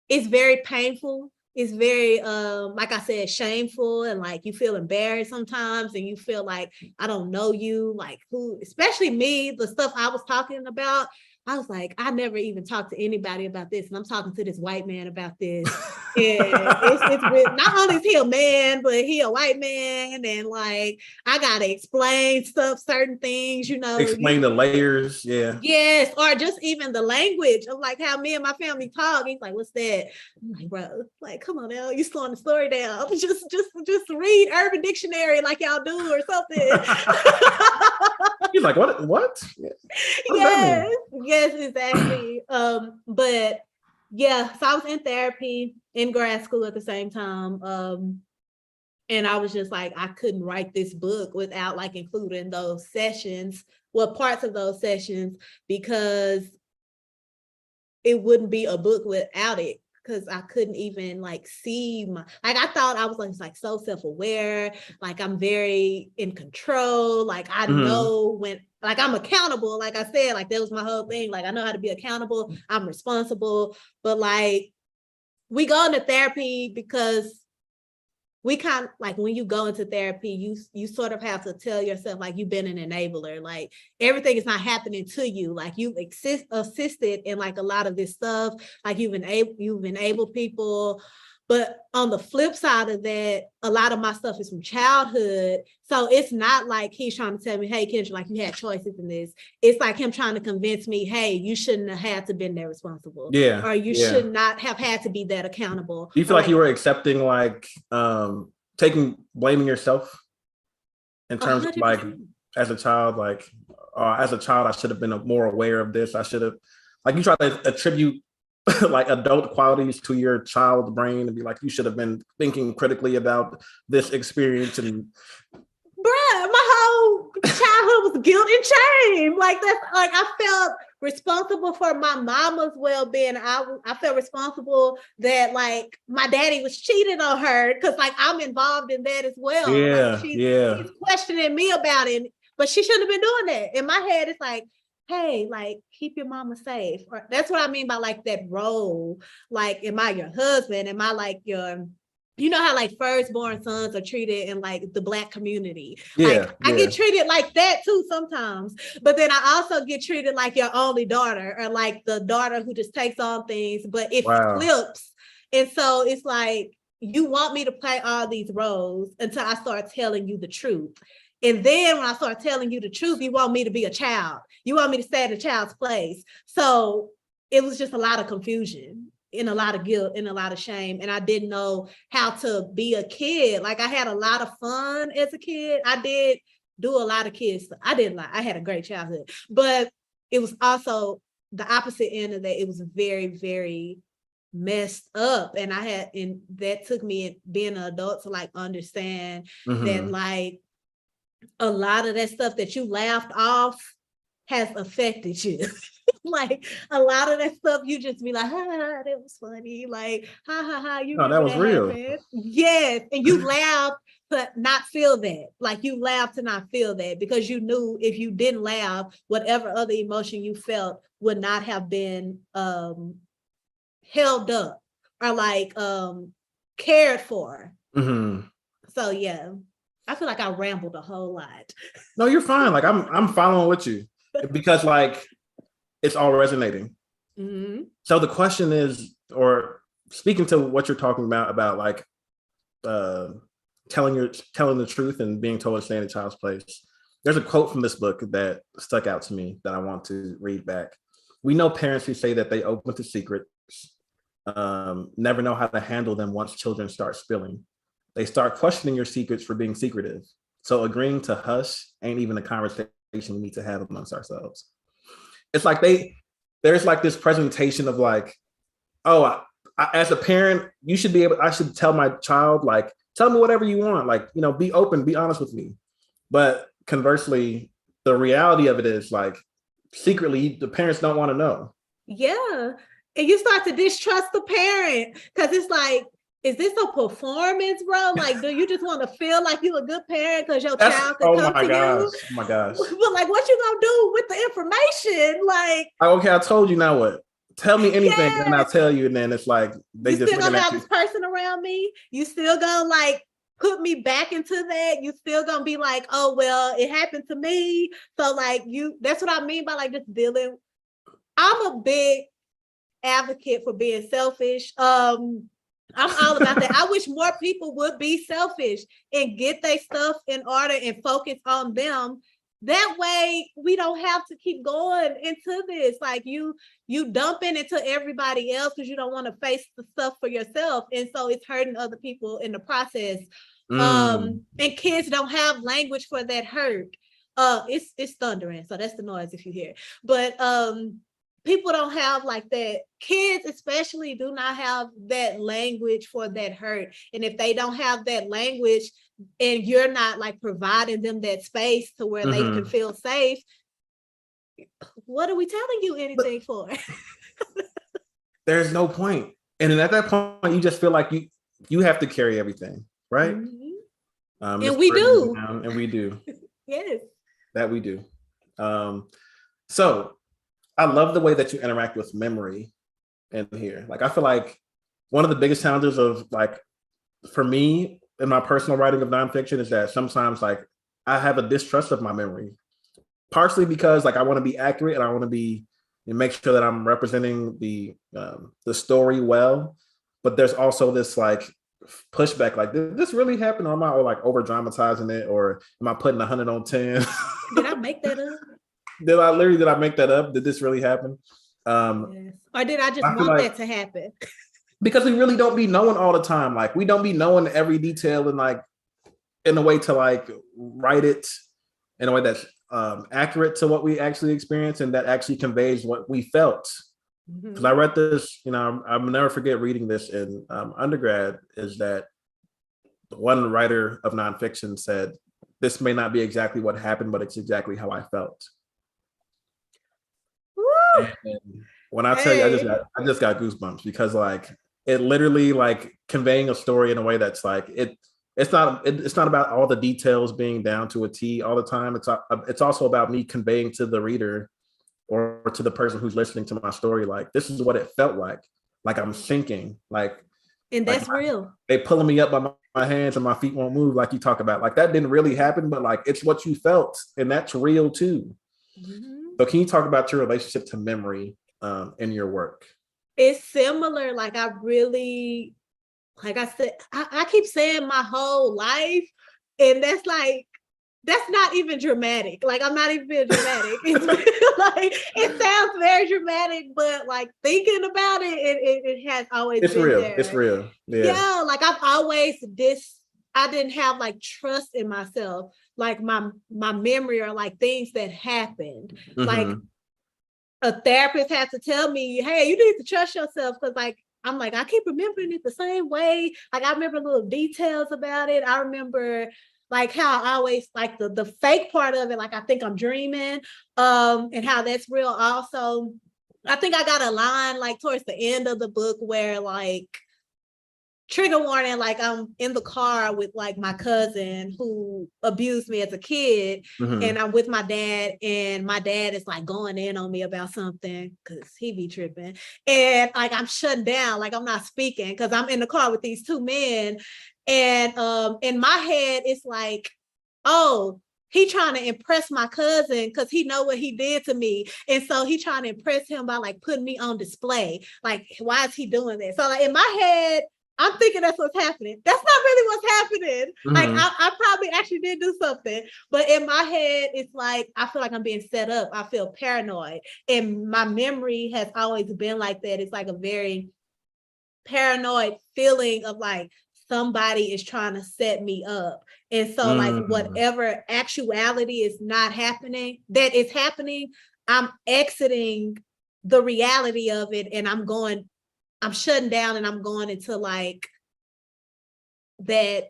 it's very painful. It's very, like I said, shameful, and like you feel embarrassed sometimes, and you feel like, I don't know you, like who, especially me, the stuff I was talking about, I was like, I never even talked to anybody about this. And I'm talking to this white man about this. And it's with, not only is he a man, but he a white man. And like, I got to explain stuff, certain things, you know. Explain the layers. Yeah. Yes. Or just even the language of like how me and my family talk. He's like, what's that? I'm like, bro, like, come on now. You slowing the story down. Just read Urban Dictionary like y'all do or something. He's like, what? Yes, exactly. But yeah, so I was in therapy in grad school at the same time. And I was just like, I couldn't write this book without like including those sessions, well, parts of those sessions, because it wouldn't be a book without it. Because I couldn't even like see my, like I thought I was like so self-aware, like I'm very in control, like I know when, like I'm accountable, like I said, like that was my whole thing, like I know how to be accountable, I'm responsible, but like we go into therapy because we kind of like when you go into therapy, you sort of have to tell yourself like you've been an enabler, like everything is not happening to you, like you've assisted in like a lot of this stuff, like you've enabled people. But on the flip side of that, a lot of my stuff is from childhood. So it's not like he's trying to tell me, hey, Kendra, like you had choices in this. It's like him trying to convince me, hey, you shouldn't have had to been that responsible. Yeah. Or you should not have had to be that accountable. Do you feel like you were accepting like blaming yourself in terms 100%. Of like as a child, like I should have been more aware of this. I should have, like you try to attribute like adult qualities to your child's brain and be like, you should have been thinking critically about this experience. And bruh, my whole childhood was guilt and shame. Like that's like I felt responsible for my mama's well-being. I felt responsible that like my daddy was cheating on her because like I'm involved in that as well. Yeah, like, she's questioning me about it, but she shouldn't have been doing that. In my head, it's like, hey, like keep your mama safe. Or that's what I mean by like that role. Like, am I your husband? Am I like your, you know how like firstborn sons are treated in like the Black community? Like I get treated like that too sometimes. But then I also get treated like your only daughter or like the daughter who just takes on things, but it flips. And so it's like, you want me to play all these roles until I start telling you the truth. And then when I start telling you the truth, you want me to be a child. You want me to stay in a child's place. So it was just a lot of confusion and a lot of guilt and a lot of shame. And I didn't know how to be a kid. Like I had a lot of fun as a kid. I did do a lot of kids. I had a great childhood, but it was also the opposite end of that. It was very, very messed up. And that took me being an adult to like understand that like, a lot of that stuff that you laughed off has affected you. Like a lot of that stuff, you just be like, that was funny. Like, you that was real. Happened. Yes. And you laughed to not feel that. Like you laughed to not feel that because you knew if you didn't laugh, whatever other emotion you felt would not have been held up or like cared for. So yeah. I feel like I rambled a whole lot. No, you're fine. Like I'm following with you because like it's all resonating. So the question is, or speaking to what you're talking about like telling the truth and being told to stay in a child's place. There's a quote from this book that stuck out to me that I want to read back. We know parents who say that they open to secrets, never know how to handle them once children start spilling. They start questioning your secrets for being secretive. So agreeing to hush ain't even a conversation we need to have amongst ourselves. It's like there's like this presentation of like, oh, I, as a parent, I should tell my child, like, tell me whatever you want. Like, you know, be open, be honest with me. But conversely, the reality of it is like, secretly, the parents don't want to know. Yeah. And you start to distrust the parent because it's like, is this a performance, bro? Like, do you just want to feel like you're a good parent because your child can come to you? Oh my gosh. But like, what you gonna do with the information? Like, okay, I told you, now what? Tell me anything and I'll tell you. And then it's like, you still gonna have this person around me? You still gonna like put me back into that? You still gonna be like, oh, well, it happened to me. So like that's what I mean by like just dealing I'm a big advocate for being selfish. I'm all about that. I wish more people would be selfish and get their stuff in order and focus on them. That way we don't have to keep going into this. Like you dumping into everybody else because you don't want to face the stuff for yourself. And so it's hurting other people in the process. And kids don't have language for that hurt. It's thundering, so that's the noise if you hear. But people don't have like that. Kids especially do not have that language for that hurt. And if they don't have that language and you're not like providing them that space to where they can feel safe, what are we telling you anything for? There's no point. And then at that point, you just feel like you have to carry everything, right? And we do. And we do. Yes. That we do. So I love the way that you interact with memory in here. Like, I feel like one of the biggest challenges of, like, for me in my personal writing of nonfiction is that sometimes, like, I have a distrust of my memory, partially because, like, I want to be accurate and I want to be and make sure that I'm representing the story well. But there's also this like pushback, like, did this really happen, or am I like over dramatizing it, or am I putting 100 on 10? Did I make that up? Did I make that up? Did this really happen? Yes. Or did I just want that to happen? Because we really don't be knowing all the time. Like, we don't be knowing every detail and like in a way to like write it in a way that's accurate to what we actually experienced and that actually conveys what we felt. Because I read this, I'll never forget reading this in undergrad, is that one writer of nonfiction said, this may not be exactly what happened, but it's exactly how I felt. And when I tell you, I just got goosebumps, because like it literally like conveying a story in a way that's like it's not about all the details being down to a T all the time. It's also about me conveying to the reader or to the person who's listening to my story, like, this is what it felt like I'm sinking, like, and that's like real. They pulling me up by my hands and my feet won't move, like you talk about. Like, that didn't really happen, but like it's what you felt, and that's real too. So can you talk about your relationship to memory in your work? It's similar. Like, I really, like I said, I keep saying my whole life, and that's not even dramatic. Like, I'm not even being dramatic. It's like, it sounds very dramatic, but like thinking about it, it has always been real. there. It's real. Yeah. Like, I've always I didn't have like trust in myself, like my memory, or like things that happened. Like, a therapist had to tell me, hey, you need to trust yourself, because like I'm like, I keep remembering it the same way. Like, I remember little details about it. I remember like how I always like the fake part of it, like I think I'm dreaming, and how that's real also. I think I got a line like towards the end of the book where, like, trigger warning, like I'm in the car with like my cousin who abused me as a kid, and I'm with my dad, and my dad is like going in on me about something because he be tripping, and like I'm shutting down, like I'm not speaking because I'm in the car with these two men. And in my head, it's like, oh, he trying to impress my cousin because he know what he did to me. And so he trying to impress him by like putting me on display. Like, why is he doing this? So like in my head, I'm thinking that's what's happening. That's not really what's happening. Like, I probably actually did do something. But in my head, it's like, I feel like I'm being set up. I feel paranoid. And my memory has always been like that. It's like a very paranoid feeling of like, somebody is trying to set me up. And so like whatever actuality is not happening, that is happening, I'm exiting the reality of it, and I'm shutting down, and I'm going into like that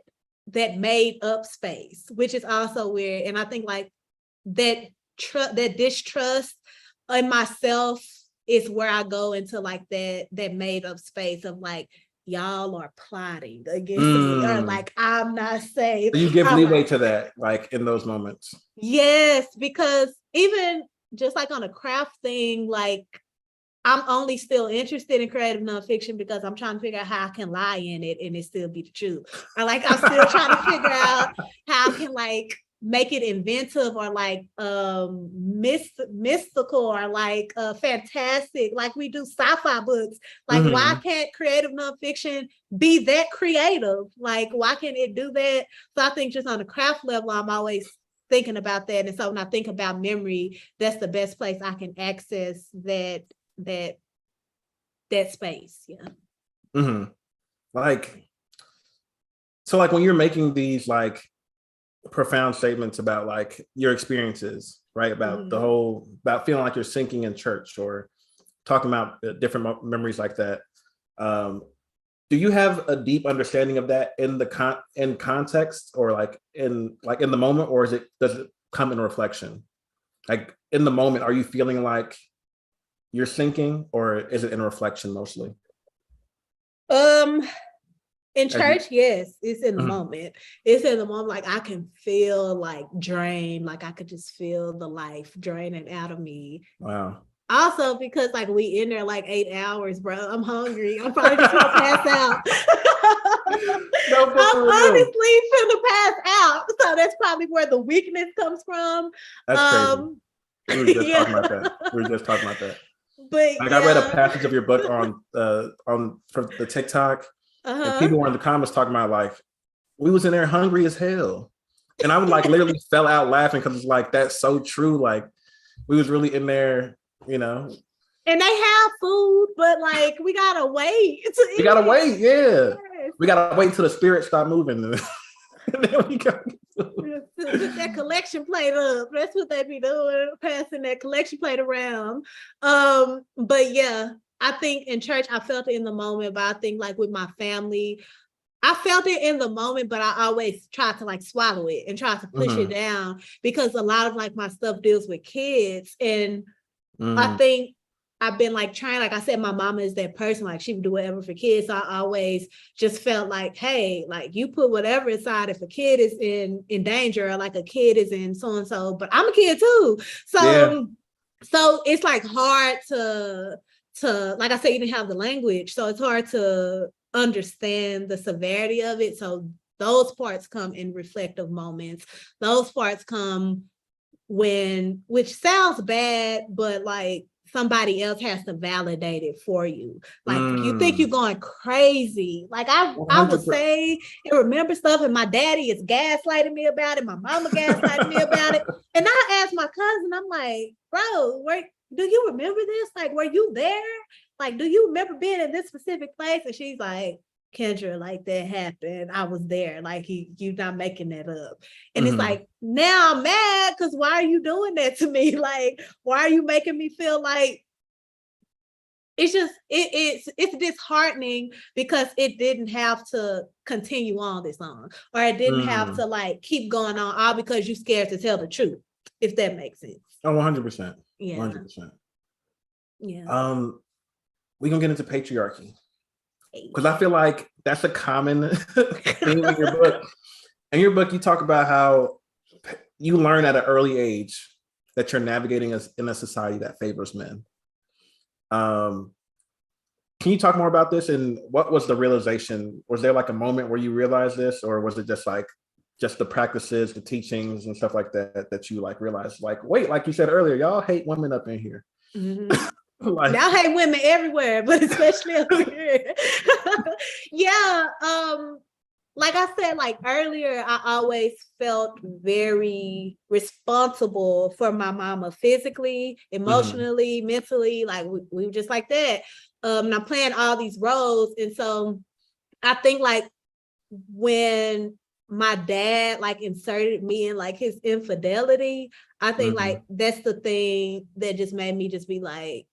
made up space, which is also weird. And I think like that distrust in myself is where I go into like that made up space of like, y'all are plotting against me, or like I'm not safe. So you give leeway to that, like in those moments. Yes, because even just like on a craft thing, like I'm only still interested in creative nonfiction because I'm trying to figure out how I can lie in it and it still be the truth. Or like I'm still trying to figure out how I can like make it inventive or like mystical or like fantastic, like we do sci-fi books. Like, why can't creative nonfiction be that creative? Like, why can't it do that? So I think just on a craft level, I'm always thinking about that. And so when I think about memory, that's the best place I can access that space. Yeah. Like, so like when you're making these like profound statements about like your experiences, right? About the whole, about feeling like you're sinking in church or talking about different memories like that. Do you have a deep understanding of that in the in context or like in the moment, or does it come in reflection? Like in the moment, are you feeling like you're sinking, or is it in reflection mostly? In church, yes, it's in the moment. It's in the moment. Like I can feel like drained, like I could just feel the life draining out of me. Wow. Also, because like we in there like 8 hours, bro. I'm hungry. I'm probably just gonna pass out. No, I'm honestly finna pass out. So that's probably where the weakness comes from. That's crazy. We were just talking about that. We were just talking about that. But like I read a passage of your book on from the TikTok. And people were in the comments talking about like, we was in there hungry as hell. And I would like literally fell out laughing because it's like, that's so true. Like we was really in there, you know. And they have food, but like we gotta wait. We gotta wait, yeah. Yes. We gotta wait until the spirit stop moving. And then we go. Put that collection plate up. That's what they be doing, passing that collection plate around. But yeah. I think in church, I felt it in the moment, but I think like with my family, I felt it in the moment, but I always try to like swallow it and try to push it down because a lot of like my stuff deals with kids. And I think I've been like trying, like I said, my mama is that person, like she would do whatever for kids. So I always just felt like, hey, like you put whatever inside if a kid is in danger or like a kid is in so-and-so, but I'm a kid too. So it's like hard to like I said, you didn't have the language, so it's hard to understand the severity of it. So those parts come in reflective moments. Those parts come which sounds bad, but like somebody else has to validate it for you. Like you think you're going crazy. Like I would say and remember stuff, and my daddy is gaslighting me about it. My mama gaslighting me about it. And I asked my cousin, I'm like, bro, do you remember this? Like, were you there? Like, do you remember being in this specific place? And she's like, Kendra, like that happened. I was there. Like you're not making that up. And it's like, now I'm mad because why are you doing that to me? Like, why are you making me feel like it's just, it's disheartening because it didn't have to continue on this long, or it didn't have to like keep going on all because you're scared to tell the truth, if that makes sense. Oh, 100%. Yeah. 100%. Yeah. We're gonna get into patriarchy. Because I feel like that's a common theme in your book. In your book, you talk about how you learn at an early age that you're navigating in a society that favors men. Can you talk more about this? And what was the realization? Was there like a moment where you realized this, or was it just the practices, the teachings and stuff like that you like realized, like, wait, like you said earlier, y'all hate women up in here. Like, y'all hate women everywhere, but especially up here. Yeah. Like I said, like earlier, I always felt very responsible for my mama physically, emotionally, mentally, like we were just like that. And I'm playing all these roles. And so I think like when my dad like inserted me in like his infidelity, I think like that's the thing that just made me just be like,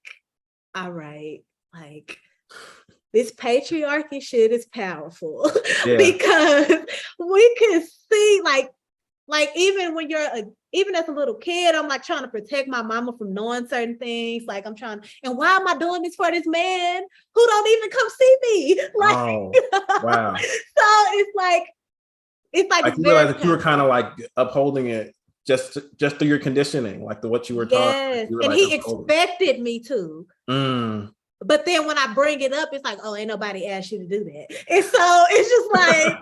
all right, like this patriarchy shit is powerful. Because we can see like even when even as a little kid, I'm like trying to protect my mama from knowing certain things. Like I'm trying, and why am I doing this for this man who don't even come see me? Like, wow. So it's like you realize that you were kind of like upholding it just through your conditioning, like what you were taught. Yes, and like, he expected me to. But then when I bring it up, it's like, oh, ain't nobody asked you to do that. And so it's just like,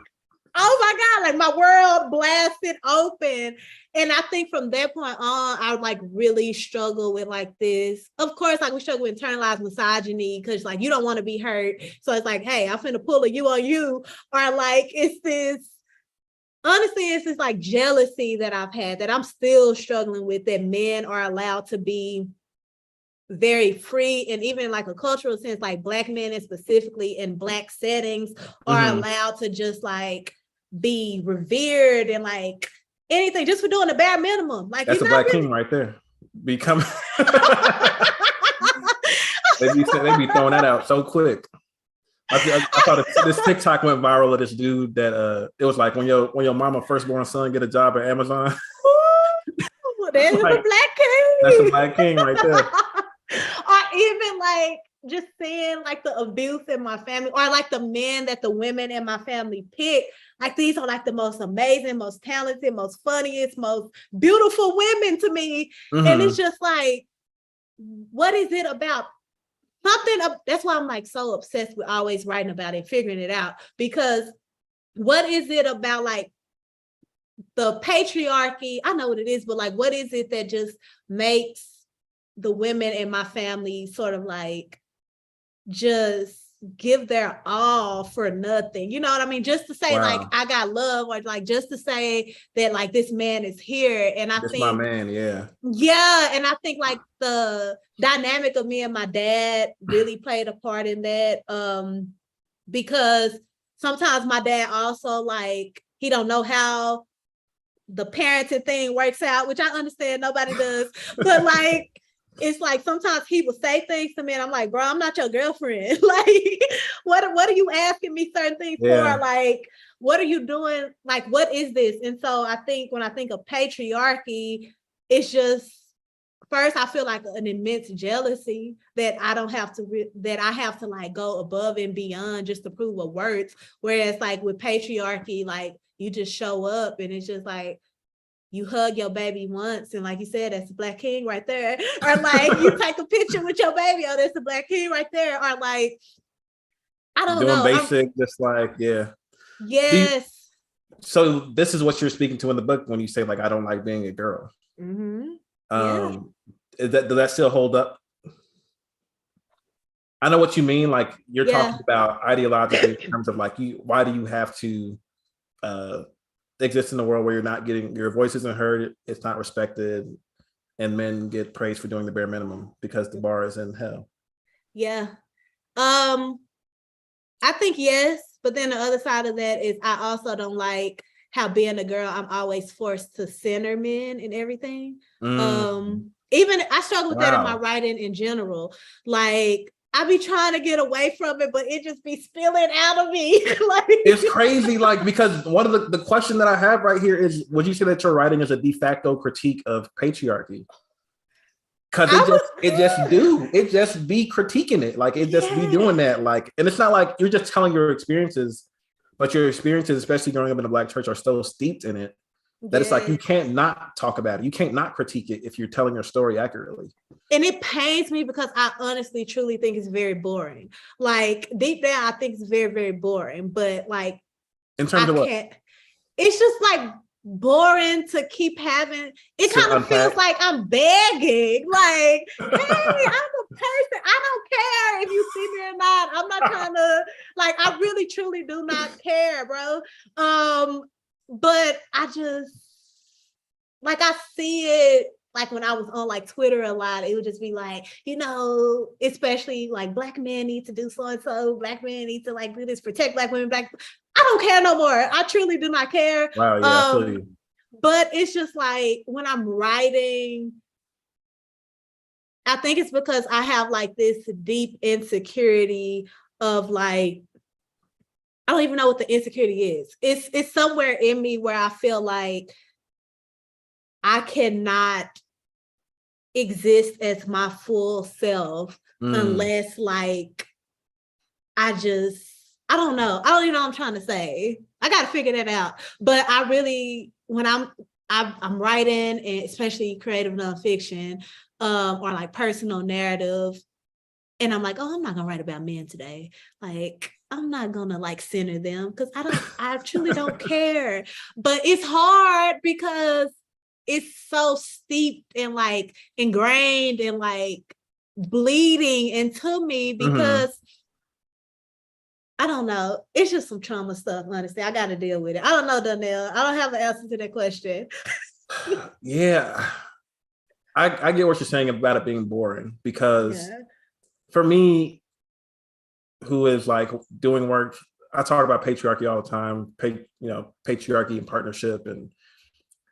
oh my God, like my world blasted open. And I think from that point on, I like really struggle with like this. Of course, like we struggle with internalized misogyny because like you don't want to be hurt. So it's like, hey, I'm finna pull a you on you. Or like it's this, honestly, it's this like jealousy that I've had that I'm still struggling with, that men are allowed to be very free, and even in like a cultural sense, like Black men and specifically in Black settings are allowed to just like be revered and like anything just for doing the bare minimum. Like that's a Black king right there. Become they be throwing that out so quick. I thought this TikTok went viral of this dude that it was like when your mama firstborn son get a job at Amazon. Well, there's like, a Black king. That's a Black king right there. Or even like just seeing like the abuse in my family, or like the men that the women in my family pick. Like these are like the most amazing, most talented, most funniest, most beautiful women to me. And it's just like, what is it about something? That's why I'm like so obsessed with always writing about it, figuring it out. Because what is it about like the patriarchy? I know what it is, but like, what is it that just makes the women in my family sort of like just give their all for nothing? You know what I mean? Just to say like I got love, or like just to say that like this man is here. And I think my man, yeah. And I think like the dynamic of me and my dad really played a part in that. Because sometimes my dad also like he don't know how the parenting thing works out, which I understand nobody does, but like it's like sometimes he will say things to me and I'm like, bro, I'm not your girlfriend. Like, what are you asking me certain things for? Like, what are you doing? Like, what is this? And so I think when I think of patriarchy, it's just, first, I feel like an immense jealousy that I don't have to, that I have to like go above and beyond just to prove a worth. Whereas like with patriarchy, like you just show up and it's just like, you hug your baby once, and like you said, that's the Black king right there. Or like you take a picture with your baby, oh, that's the Black king right there. Or like, I don't know. Doing basic, just like, yeah. Yes. So this is what you're speaking to in the book when you say like, I don't like being a girl. Does that still hold up? I know what you mean. Like you're talking about ideologically in terms of like, why do you have to exist in a world where you're not getting, your voice isn't heard, it's not respected, and men get praised for doing the bare minimum because the bar is in hell? I think yes, but then the other side of that is I also don't like how being a girl, I'm always forced to center men in everything. Even I struggle with that in my writing in general. Like I be trying to get away from it, but it just be spilling out of me. Like it's crazy, like, because one of the question that I have right here is, would you say that your writing is a de facto critique of patriarchy? Because it just be critiquing it, like it just be doing that, like, and it's not like you're just telling your experiences, but your experiences, especially growing up in a Black church, are so steeped in it that it's like you can't not talk about it, you can't not critique it if you're telling your story accurately. And it pains me because I honestly, truly think it's very boring. Like deep down, I think it's very, very boring. But like, in terms of what? It's just like boring to keep having. It kind of feels like I'm begging. Like, hey, I'm a person. I don't care if you see me or not. I'm not trying to. Like, I really, truly do not care, bro. But I just like I see it. Like when I was on like Twitter a lot, it would just be like, you know, especially like Black men need to do so-and-so, Black men need to like do this, protect Black women, I don't care no more. I truly do not care. Wow, yeah, I feel you. But it's just like when I'm writing, I think it's because I have like this deep insecurity of like, I don't even know what the insecurity is. It's somewhere in me where I feel like I cannot exist as my full self unless like I don't know. I don't even know what I'm trying to say. I got to figure that out. But I really, when I'm writing, and especially creative nonfiction, or like personal narrative, and I'm like, oh, I'm not gonna write about men today. Like I'm not gonna like center them because I truly don't care. But it's hard because it's so steeped and like ingrained and like bleeding into me because I don't know. It's just some trauma stuff, honestly. I got to deal with it. I don't know, Donnell. I don't have the answer to that question. Yeah. I get what you're saying about it being boring because for me, who is like doing work, I talk about patriarchy all the time, patriarchy and partnership, and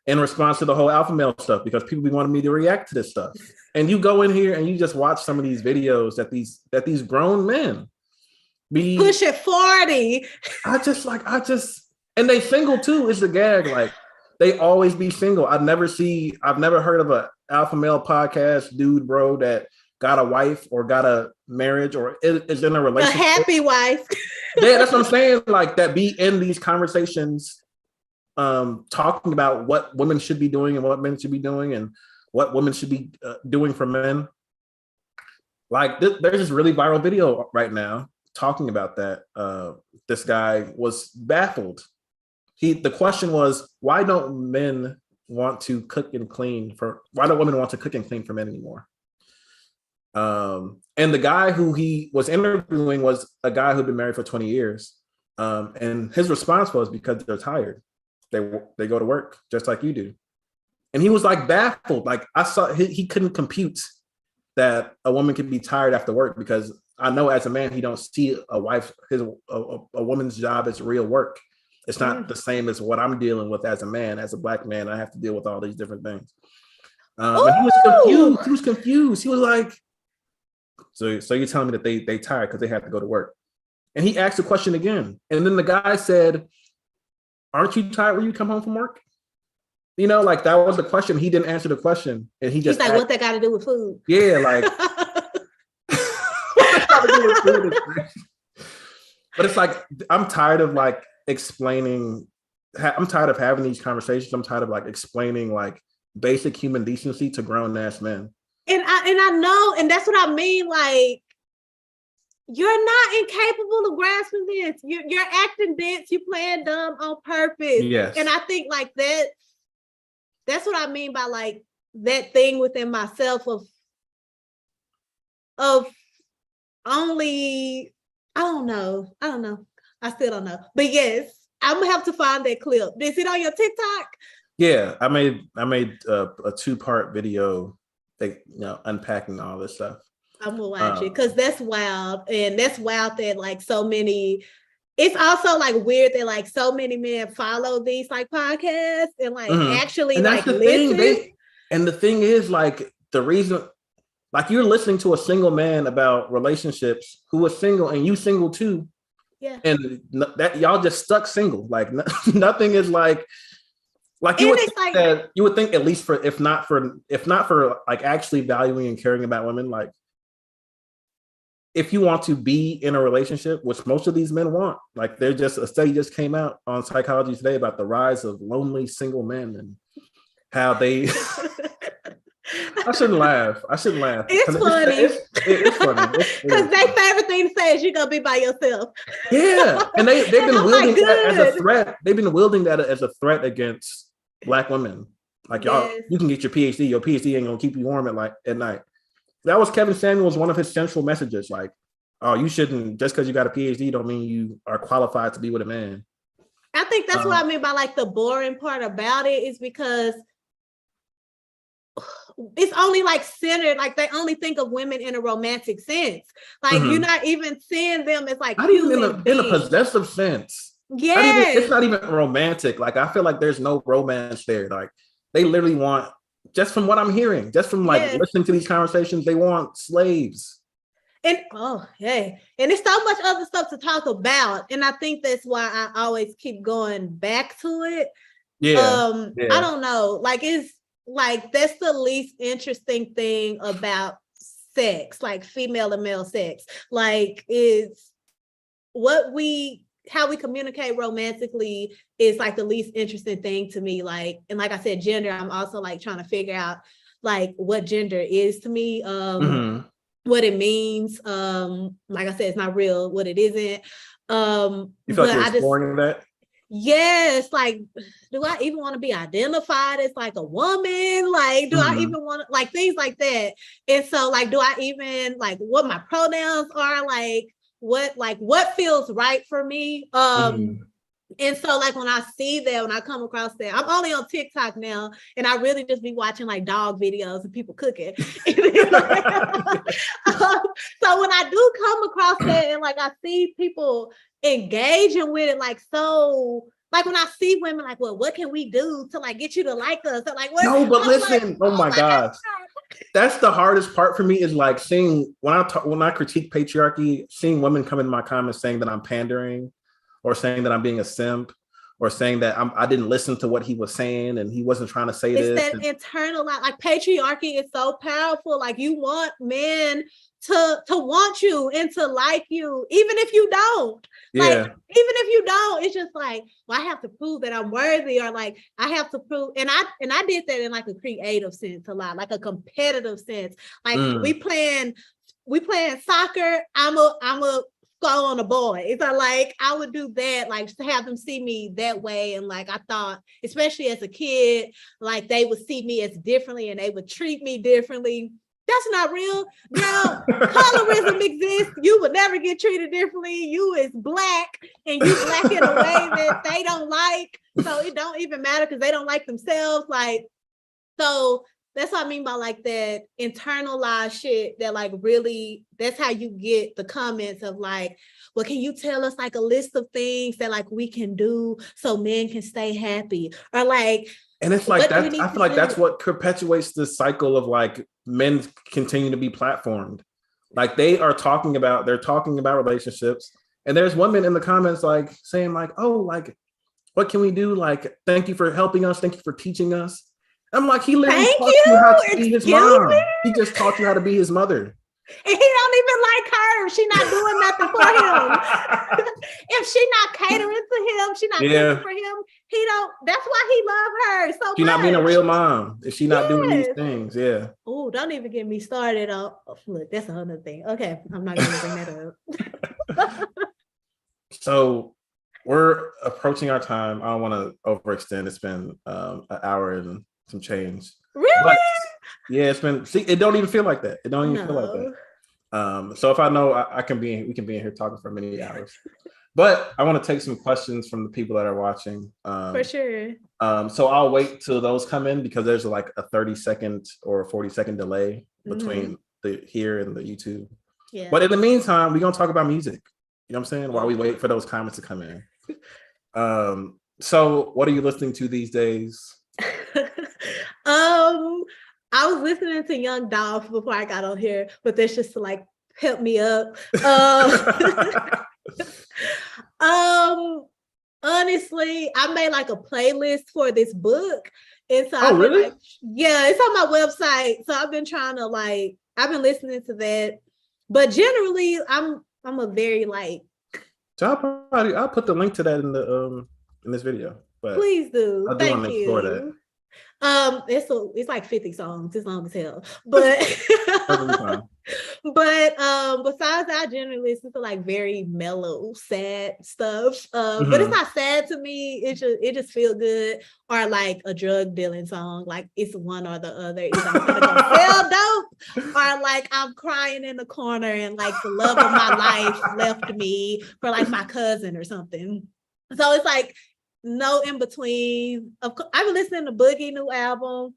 in response to the whole alpha male stuff, because people be wanting me to react to this stuff. And you go in here and you just watch some of these videos that these grown men be pushing 40. And they single too, is the gag. Like they always be single. I've never heard of a alpha male podcast dude, bro, that got a wife or got a marriage or is in a relationship. A happy wife. Yeah, that's what I'm saying. Like that be in these conversations, talking about what women should be doing and what men should be doing and what women should be doing for men. Like there's this really viral video right now talking about that. This guy was baffled. The question was, why don't women want to cook and clean for men anymore? And the guy who he was interviewing was a guy who'd been married for 20 years. And his response was because they're tired. They go to work just like you do. And he was like baffled. Like I saw he couldn't compute that a woman can be tired after work, because I know as a man, he don't see a woman's job as real work. It's not the same as what I'm dealing with as a man, as a Black man. I have to deal with all these different things. And he was confused. He was confused. He was like, so you're telling me that they tired because they have to go to work? And he asked the question again. And then the guy said, aren't you tired when you come home from work? You know, like that was the question. He didn't answer the question. And he's like, what that got to do with food? Yeah, like what that got to do with food? But it's like, I'm tired of like explaining. I'm tired of having these conversations. I'm tired of like explaining like basic human decency to grown ass men. And I know, and that's what I mean. Like, you're not incapable of grasping this. You're acting dense. You playing dumb on purpose. Yes. And I think like that's what I mean by like that thing within myself of only, I don't know. I still don't know. But yes, I'm gonna have to find that clip. Is it on your TikTok? Yeah, I made a 2-part video, unpacking all this stuff. I'm gonna watch it because that's wild. And that's wild that like so many, it's also like weird that like so many men follow these like podcasts and like actually and like listen. And the thing is, like, the reason, like, you're listening to a single man about relationships who is single and you single too. Yeah. And that y'all just stuck single. Like nothing is like you would think at least for if not for like actually valuing and caring about women, like if you want to be in a relationship, which most of these men want, like a study just came out on Psychology Today about the rise of lonely single men and how they I shouldn't laugh. It's funny. It's funny. Because their favorite thing to say is you're gonna be by yourself. Yeah. And they've been wielding that as a threat. They've been wielding that as a threat against Black women. Like, y'all, you can get your PhD. Your PhD ain't gonna keep you warm at night. That was Kevin Samuels, one of his central messages. Like, oh, you shouldn't, just because you got a PhD don't mean you are qualified to be with a man. I think that's what I mean by like the boring part about it is because it's only like centered, like they only think of women in a romantic sense. Like you're not even seeing them as like not even in a possessive sense. Yeah, it's not even romantic. Like I feel like there's no romance there. Like they literally want, just from what I'm hearing, just from like listening to these conversations, they want slaves. And and it's so much other stuff to talk about. And I think that's why I always keep going back to it. I don't know. Like it's like that's the least interesting thing about sex, like female and male sex. Like is how we communicate romantically is like the least interesting thing to me. Like, and like I said, gender, I'm also like trying to figure out like what gender is to me, what it means. Like I said, it's not real, what it isn't. You feel like you're exploring that? Yes, like, do I even want to be identified as like a woman? Like, do I even want to, like, things like that? And so, like, do I even like what my pronouns are? Like what feels right for me? And so, like, when I see that, when I come across that, I'm only on TikTok now, and I really just be watching like dog videos and people cooking. So when I do come across that, and like I see people engaging with it, like, so, like, when I see women, like, well, what can we do to like get you to like us? So like, what? No, but listen, like, oh my gosh. That's the hardest part for me, is like seeing when I critique patriarchy, seeing women come in my comments saying that I'm pandering, or saying that I'm being a simp, or saying that I didn't listen to what he was saying and he wasn't trying to say it's this. It's that internal, like patriarchy is so powerful. Like, you want men to want you and to like you, even if you don't. Yeah. Like, even if you don't, it's just like, well, I have to prove that I'm worthy, or like I have to prove. And I did that in like a creative sense a lot, like a competitive sense. Like we playing soccer. I'm a go on a boy. So like I would do that, like to have them see me that way. And like I thought, especially as a kid, like they would see me as differently and they would treat me differently. That's not real. Girl, colorism exists. You would never get treated differently. You is black, and you black in a way that they don't like. So it don't even matter because they don't like themselves. Like, so that's what I mean by like that internalized shit that like really, that's how you get the comments of like, well, can you tell us like a list of things that like we can do so men can stay happy? Or like, and it's like that, I feel like that's what perpetuates the cycle of like men continue to be platformed. Like they're talking about relationships, and there's women in the comments like saying like, oh, like, what can we do? Like, thank you for helping us. Thank you for teaching us. I'm like, he literally taught you how to be his mom. He just taught you how to be his mother. And he don't even like her. She not doing nothing for him. If she not catering to him, she not cooking for him. He don't. That's why he love her so much. She not being a real mom. If she not doing these things, yeah. Oh, don't even get me started on. Look, that's another thing. Okay, I'm not gonna bring that up. So we're approaching our time. I don't want to overextend. It's been an hour and some change. Really? But, yeah, it's been. See, it don't even feel like that. It don't even feel like that. So if I know we can be in here talking for many hours. But I want to take some questions from the people that are watching. For sure. So I'll wait till those come in because there's like a 30-second or 40-second delay between the here and the YouTube. Yeah. But in the meantime, we're gonna talk about music. You know what I'm saying? While we wait for those comments to come in. So what are you listening to these days? I was listening to Young Dolph before I got on here, but that's just to like help me up. Honestly, I made like a playlist for this book. And so really? Like, yeah, it's on my website. So I've been trying to like, I've been listening to that. But generally, I'm a very like. So I'll put the link to that in this video. But please do. I do want to explore that. It's like 50 songs. It's long as hell. But besides that, I generally listen to like very mellow, sad stuff. But it's not sad to me. It just feels good. Or like a drug dealing song. Like it's one or the other. Either I'm gonna go sell dope, or like I'm crying in the corner and like the love of my life left me for like my cousin or something. So it's like no in between. Of course, I've been listening to Boogie new album.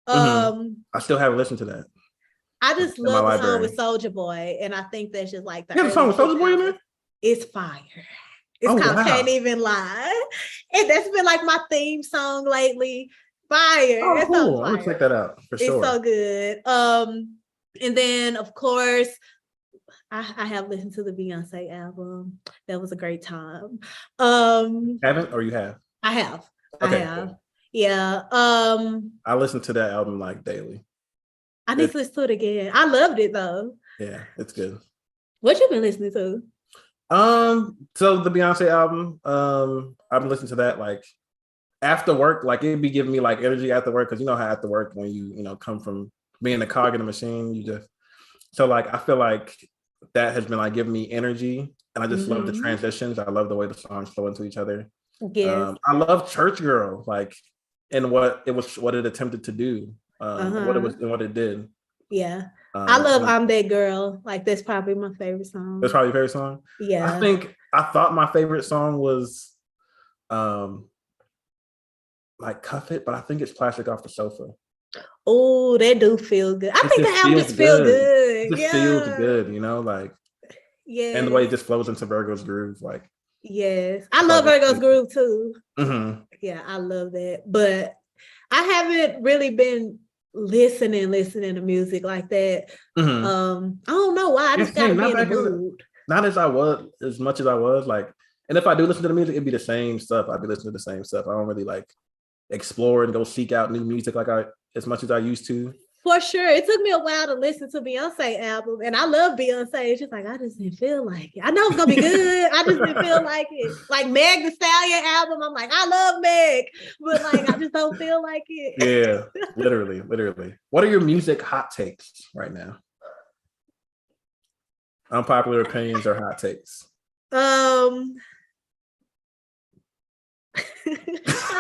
I still haven't listened to that. I just love the song with Soulja Boy, and I think that's just like the. You have a song with Soulja Boy in there? It's fire. It's called Can't Even Lie, and that's been like my theme song lately. Fire. Oh, cool. I'm gonna check that out for sure. It's so good. And then of course, I have listened to the Beyonce album. That was a great time. Haven't or you have? I have. Okay, I have. Cool. Yeah. I listen to that album like daily. I need to listen to it again. I loved it though. Yeah, it's good. What you been listening to? So the Beyonce album, I've been listening to that like after work. Like it'd be giving me like energy after work because you know how after work when you come from being a cog in the machine, so like I feel like that has been like giving me energy and I just love the transitions. I love the way the songs flow into each other. Yes. I love Church Girl, like, and what it attempted to do, and what it did. Yeah. I love I'm That Girl. Like, that's probably my favorite song. That's probably your favorite song? Yeah. I thought my favorite song was like Cuff It, but I think it's Plastic Off the Sofa. Oh, that do feel good. I think the album just feel good. It just feels good, you know, like, yeah. And the way it just flows into Virgo's groove, like. Yes. I love Virgo's groove too. Yeah, I love that. But I haven't really been listening to music like that. I don't know why. I just gotta be in the mood. Not as much as I was, like, and if I do listen to the music, it'd be the same stuff. I'd be listening to the same stuff. I don't really like explore and go seek out new music as much as I used to. For sure. It took me a while to listen to Beyonce album, and I love Beyonce. It's just like, I just didn't feel like it. I know it's gonna be good. I just didn't feel like it. Like Meg Thee Stallion album, I'm like, I love Meg, but like, I just don't feel like it. Yeah, literally. What are your music hot takes right now? Unpopular opinions or hot takes? I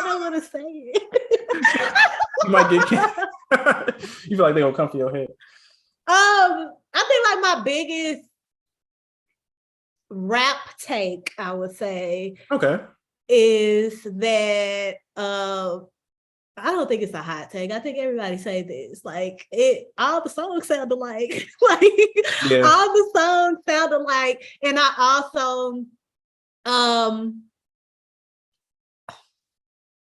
don't want to say it. You might get you feel like they're gonna come for your head. I think like my biggest rap take, I would say, is that I don't think it's a hot take. I think everybody say this. Like, all the songs sounded like all the songs sounded like, and I also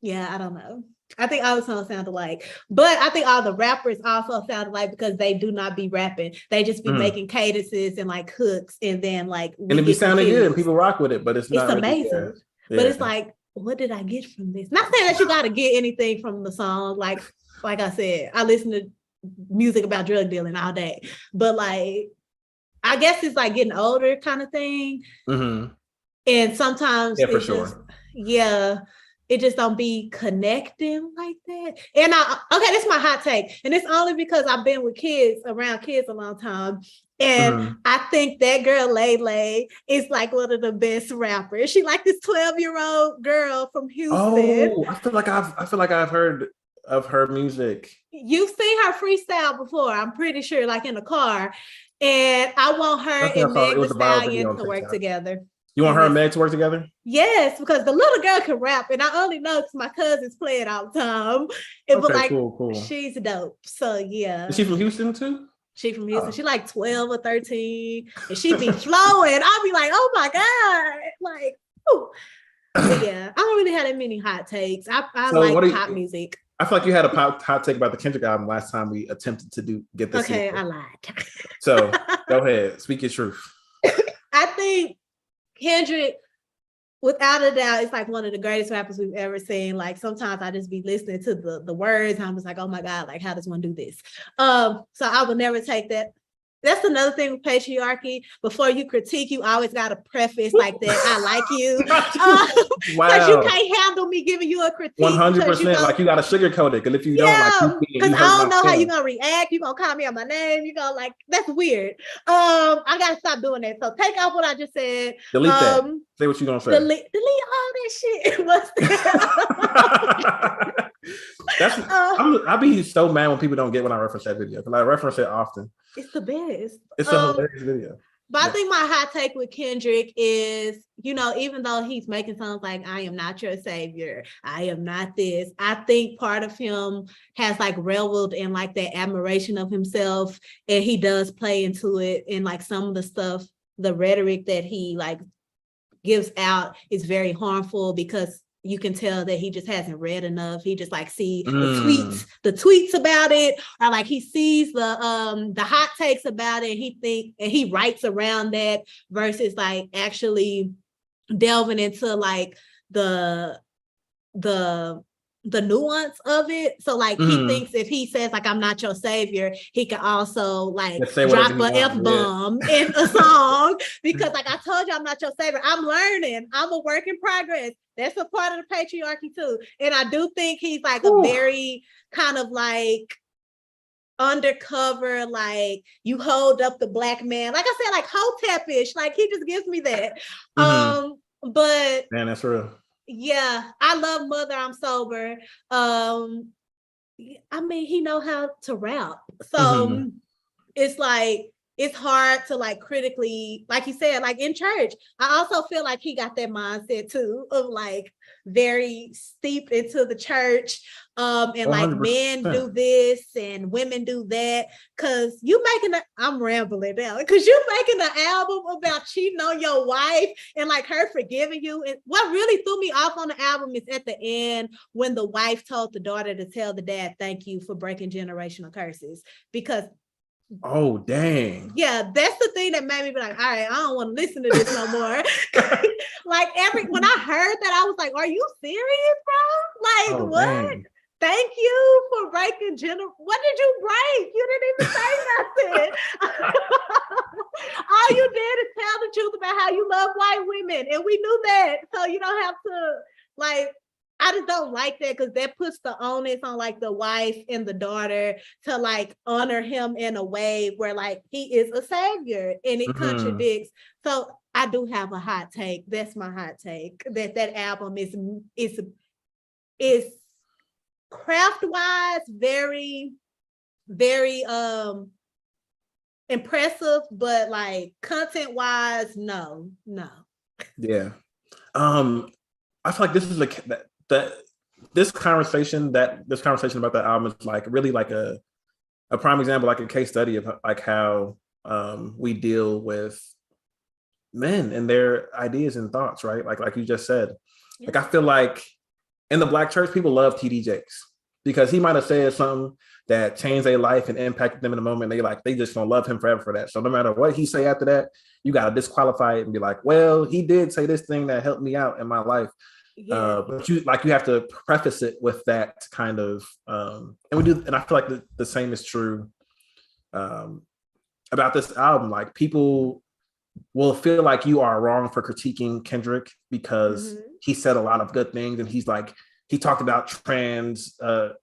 I don't know. I think all the songs sound alike, but I think all the rappers also sound alike because they do not be rapping. They just be making cadences and like hooks, and then like, and it be sounding good and people rock with it, but it's amazing. But it's like, what did I get from this? Not saying that you got to get anything from the song. Like I said, I listen to music about drug dealing all day, but like, I guess it's like getting older kind of thing. And sometimes it just don't be connecting like that. And this is my hot take. And it's only because I've been around kids a long time. And I think that girl, Lay, is like one of the best rappers. She like this 12-year-old girl from Houston. Oh, I feel like I've heard of her music. You've seen her freestyle before, I'm pretty sure, like in a car. And I want her and Meg Thee Stallion to work together. You want her and Meg to work together? Yes, because the little girl can rap, and I only know because my cousins play it all the time. Cool. She's dope. So yeah. Is she from Houston too? She from Houston. She like 12 or 13, and she be flowing. I'll be like, oh my God, like, ooh. Yeah. I don't really have that many hot takes. I like pop music. I feel like you had a hot take about the Kendrick album last time we attempted to get this. Okay, I lied. So go ahead, speak your truth. I think Kendrick, without a doubt, is like one of the greatest rappers we've ever seen. Like, sometimes I just be listening to the words, and I'm just like, oh my God, like, how does one do this? So I would never take that. That's another thing with patriarchy. Before you critique, you always got to preface like that. I like you. Wow. Because you can't handle me giving you a critique. 100%. Like, you got to sugarcoat it. Because if you don't, because I don't know how you're going to react. You're going to call me on my name. You're going to, like, that's weird. I got to stop doing that. So take off what I just said. Delete that. Say what you're going to say. Delete all that shit. What's that? I be so mad when people don't get when I reference that video, because I reference it often. It's the best. It's a hilarious video. But I think my hot take with Kendrick is, even though he's making songs like I am not your savior, I am not this, I think part of him has like reveled in like that admiration of himself, and he does play into it, and like some of the stuff, the rhetoric that he like gives out is very harmful, because you can tell that he just hasn't read enough. He just like see the tweets about it, or like he sees the hot takes about it. And he writes around that versus like actually delving into like the nuance of it. So like he thinks if he says like I'm not your savior, he can also like drop an F-bomb in a song, because like I told you, I'm not your savior. I'm learning. I'm a work in progress. That's a part of the patriarchy too. And I do think he's like a very kind of like undercover, like you hold up the black man. Like I said, like Hotep-ish, like he just gives me that. But man, that's real. Yeah, I love Mother, I'm Sober. I mean, he know how to rap. So it's like, it's hard to like critically, like you said, like in church. I also feel like he got that mindset too of like very steep into the church. And 100%. Like men do this and women do that. Cause I'm rambling now, because you making an album about cheating on your wife and like her forgiving you. And what really threw me off on the album is at the end when the wife told the daughter to tell the dad, thank you for breaking generational curses. Because oh, dang. Yeah, that's the thing that made me be like, all right, I don't want to listen to this no more. Like when I heard that, I was like, are you serious, bro? Like, what? Dang. Thank you for breaking what did you break? You didn't even say nothing. All you did is tell the truth about how you love white women. And we knew that. So you don't have to, like, I just don't like that, because that puts the onus on like the wife and the daughter to like honor him in a way where like he is a savior, and it contradicts. So I do have a hot take. That's my hot take. That album is craft-wise very, very impressive, but like content-wise, no. Yeah. I feel like this is this conversation about that album is like really like a prime example, like a case study of like how we deal with men and their ideas and thoughts, right? Like you just said. Yeah. Like I feel like in the Black church, people love TD Jakes because he might have said something that changed their life and impacted them in a moment. They just gonna love him forever for that. So no matter what he say after that, you gotta disqualify it and be like, well, he did say this thing that helped me out in my life. Yeah. But you have to preface it with that kind of and I feel like the same is true about this album. Like people will feel like you are wrong for critiquing Kendrick because he said a lot of good things, and he talked about transphobia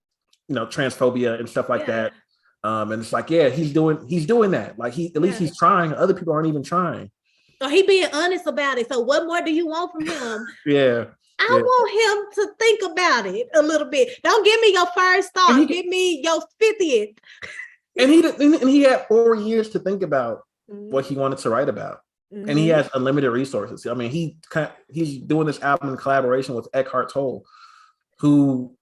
and stuff like that. And it's like, yeah, he's doing that. Like at least he's trying. Other people aren't even trying. So he being honest about it. So what more do you want from him? Yeah. I want him to think about it a little bit. Don't give me your first thought. Give me your 50th. And he had 4 years to think about what he wanted to write about. And he has unlimited resources. I mean, he's doing this album in collaboration with Eckhart Tolle, who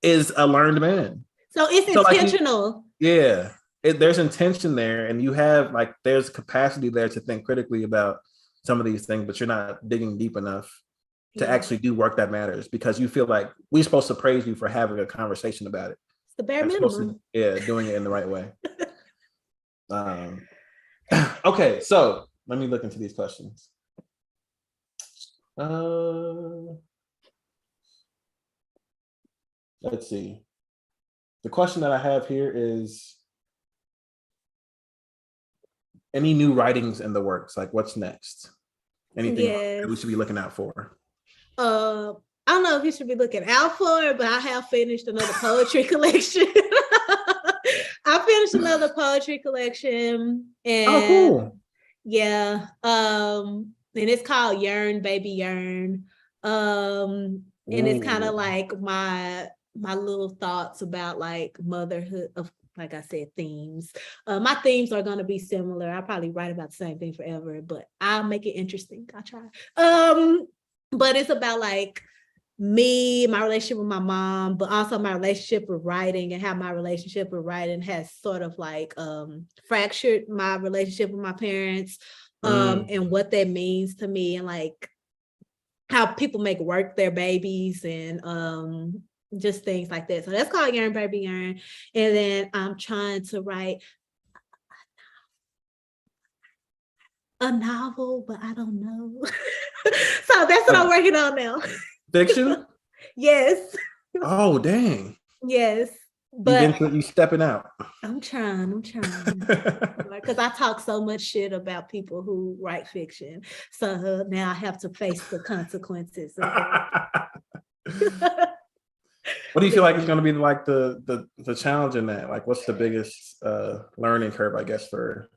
is a learned man. So it's intentional. There's intention there, and you have there's capacity there to think critically about some of these things, but you're not digging deep enough to actually do work that matters, because you feel like we're supposed to praise you for having a conversation about it. It's the bare minimum. Doing it in the right way. Okay, so let me look into these questions. Let's see. The question that I have here is, any new writings in the works? Like, what's next? Anything that we should be looking out for? I don't know if you should be looking out for it, but I have finished another poetry collection. I finished another poetry collection, and cool. Yeah. And it's called Yearn, Baby Yearn. And it's kind of like my little thoughts about like motherhood of, like I said, themes. My themes are going to be similar. I'll probably write about the same thing forever, but I'll make it interesting. I'll try. But it's about like me, my relationship with my mom, but also my relationship with writing, and how my relationship with writing has sort of like fractured my relationship with my parents, and what that means to me, and like how people make work their babies, and just things like that. So that's called Yearn, Baby Yearn. And then I'm trying to write a novel, but I don't know. So that's what I'm working on now. Fiction? Yes. Oh, dang. Yes. But you stepping out. I'm trying. Because I talk so much shit about people who write fiction. So now I have to face the consequences of that. What do you feel like is going to be like the challenge in that? Like, what's the biggest learning curve, I guess, for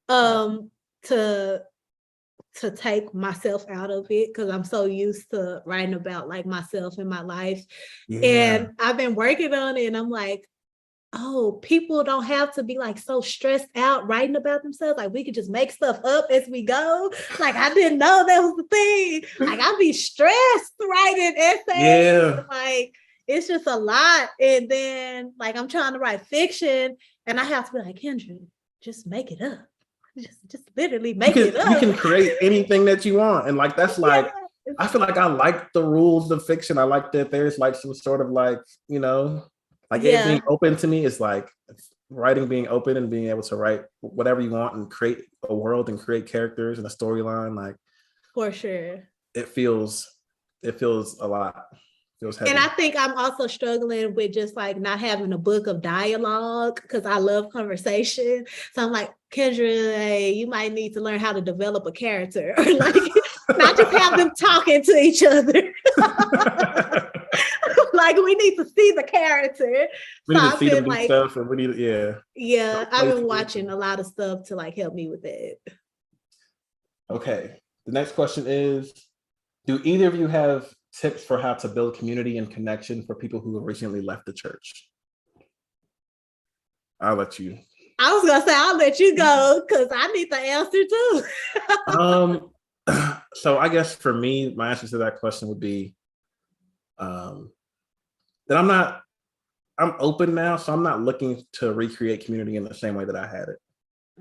to take myself out of it, because I'm so used to writing about like myself and my life. And I've been working on it, and I'm like, oh, people don't have to be like so stressed out writing about themselves. Like, we could just make stuff up as we go. Like, I didn't know that was the thing. Like, I'd be stressed writing essays. Yeah. Like, it's just a lot. And then like I'm trying to write fiction, and I have to be like, Kendra, just make it up. Just literally make it up. You can create anything that you want. And like, that's like, I feel like I like the rules of fiction. I like that there's like some sort of like, you know, like it being open to me is like writing being open and being able to write whatever you want and create a world and create characters and a storyline. Like, for sure. It feels a lot. And I think I'm also struggling with just like not having a book of dialogue, because I love conversation. So I'm like, Kendra, hey, you might need to learn how to develop a character, or like not just have them talking to each other. Like, we need to see the character. We need to see them do stuff, and we need I've been watching a lot of stuff to like help me with that. Okay, the next question is, do either of you have tips for how to build community and connection for people who have recently left the church? I'll let you. I was gonna say I'll let you go, because I need the answer too. So I guess for me, my answer to that question would be that I'm open now, so I'm not looking to recreate community in the same way that I had it.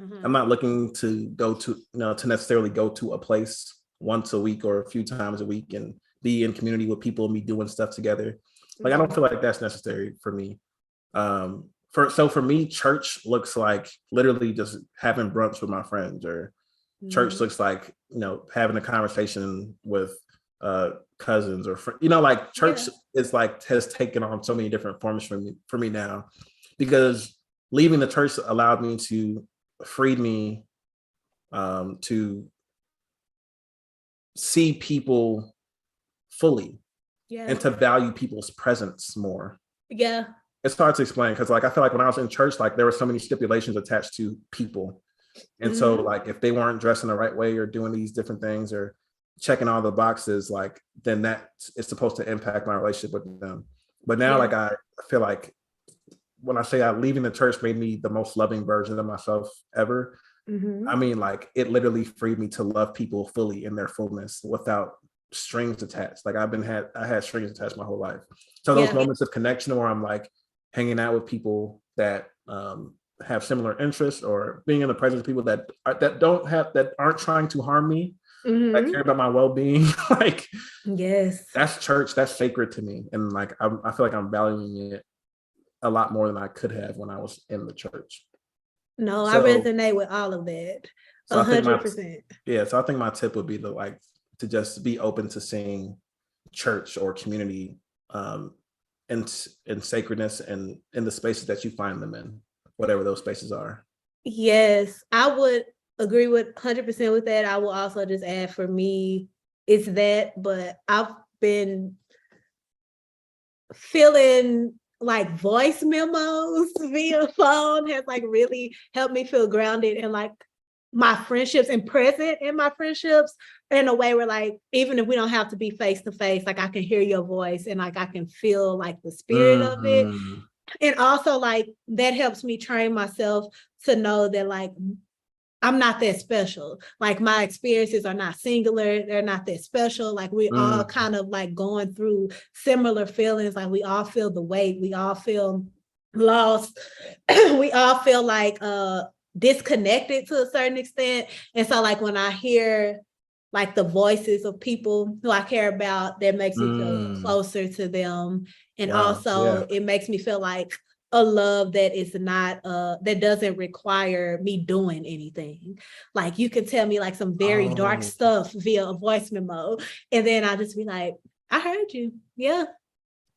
Mm-hmm. I'm not looking to to necessarily go to a place once a week or a few times a week and be in community with people and be doing stuff together. Like, I don't feel like that's necessary for me. For me, church looks like literally just having brunch with my friends, or church looks like, having a conversation with cousins or like church is like has taken on so many different forms for me now, because leaving the church allowed me to freed me to see people fully and to value people's presence more. It's hard to explain, because like I feel like when I was in church, like there were so many stipulations attached to people, and so like if they weren't dressing the right way or doing these different things or checking all the boxes, like then that is supposed to impact my relationship with them. But now like I feel like when I say leaving the church made me the most loving version of myself ever, I mean, like, it literally freed me to love people fully in their fullness without strings attached. Like I had strings attached my whole life. So those moments of connection where I'm like hanging out with people that have similar interests, or being in the presence of people that aren't trying to harm me, that care about my well-being, like that's church. That's sacred to me, and like I feel like I'm valuing it a lot more than I could have when I was in the church. No, I resonate with all of that. 100%. So I think my tip would be to just be open to seeing church or community in sacredness and in the spaces that you find them in, whatever those spaces are. Yes, I would agree with 100% with that. I will also just add, for me, it's that, but I've been feeling like voice memos via phone has like really helped me feel grounded in like my friendships and present in my friendships in a way where like, even if we don't have to be face to face, like I can hear your voice and like I can feel like the spirit of it. And also like that helps me train myself to know that like I'm not that special. Like my experiences are not singular. They're not that special. Like we all kind of like going through similar feelings. Like we all feel the weight. We all feel lost. We all feel like disconnected to a certain extent. And so like when I hear like the voices of people who I care about, that makes me feel closer to them. And it makes me feel like a love that is not that doesn't require me doing anything. Like you can tell me like some very dark stuff via a voice memo, and then I'll just be like, I heard you. Yeah.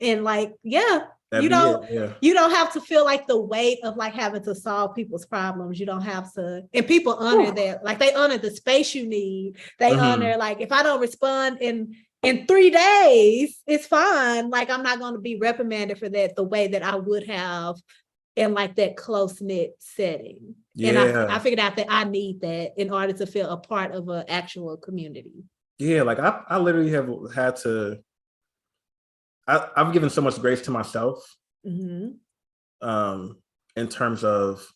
And like, you don't have to feel like the weight of like having to solve people's problems. You don't have to, and people honor that. Like they honor the space you need. They honor like if I don't respond in in 3 days, it's fine. Like, I'm not going to be reprimanded for that the way that I would have in like that close-knit setting. Yeah. And I figured out that I need that in order to feel a part of an actual community. Yeah, like I literally have had to, I've given so much grace to myself in terms of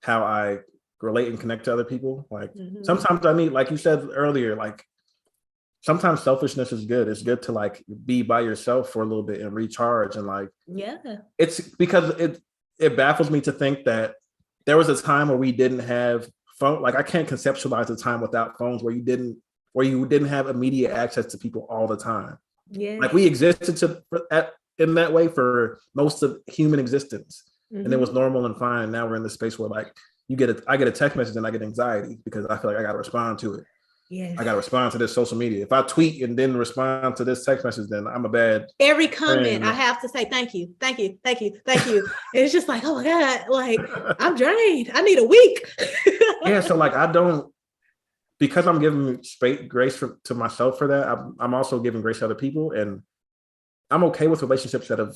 how I relate and connect to other people. Like sometimes I need, like you said earlier, like sometimes selfishness is good. It's good to like be by yourself for a little bit and recharge. And like, it's because it baffles me to think that there was a time where we didn't have phone. Like I can't conceptualize a time without phones where you didn't have immediate access to people all the time. Yeah, like we existed in that way for most of human existence, and it was normal and fine. And now we're in this space where like I get a text message and I get anxiety because I feel like I got to respond to it. Yes. I got to respond to this social media. If I tweet and then respond to this text message, then I'm a bad. Every comment, I have to say thank you, thank you, thank you, thank you. It's just like, oh my God, like I'm drained. I need a week. Yeah, so like because I'm giving grace to myself for that, I'm also giving grace to other people, and I'm okay with relationships that have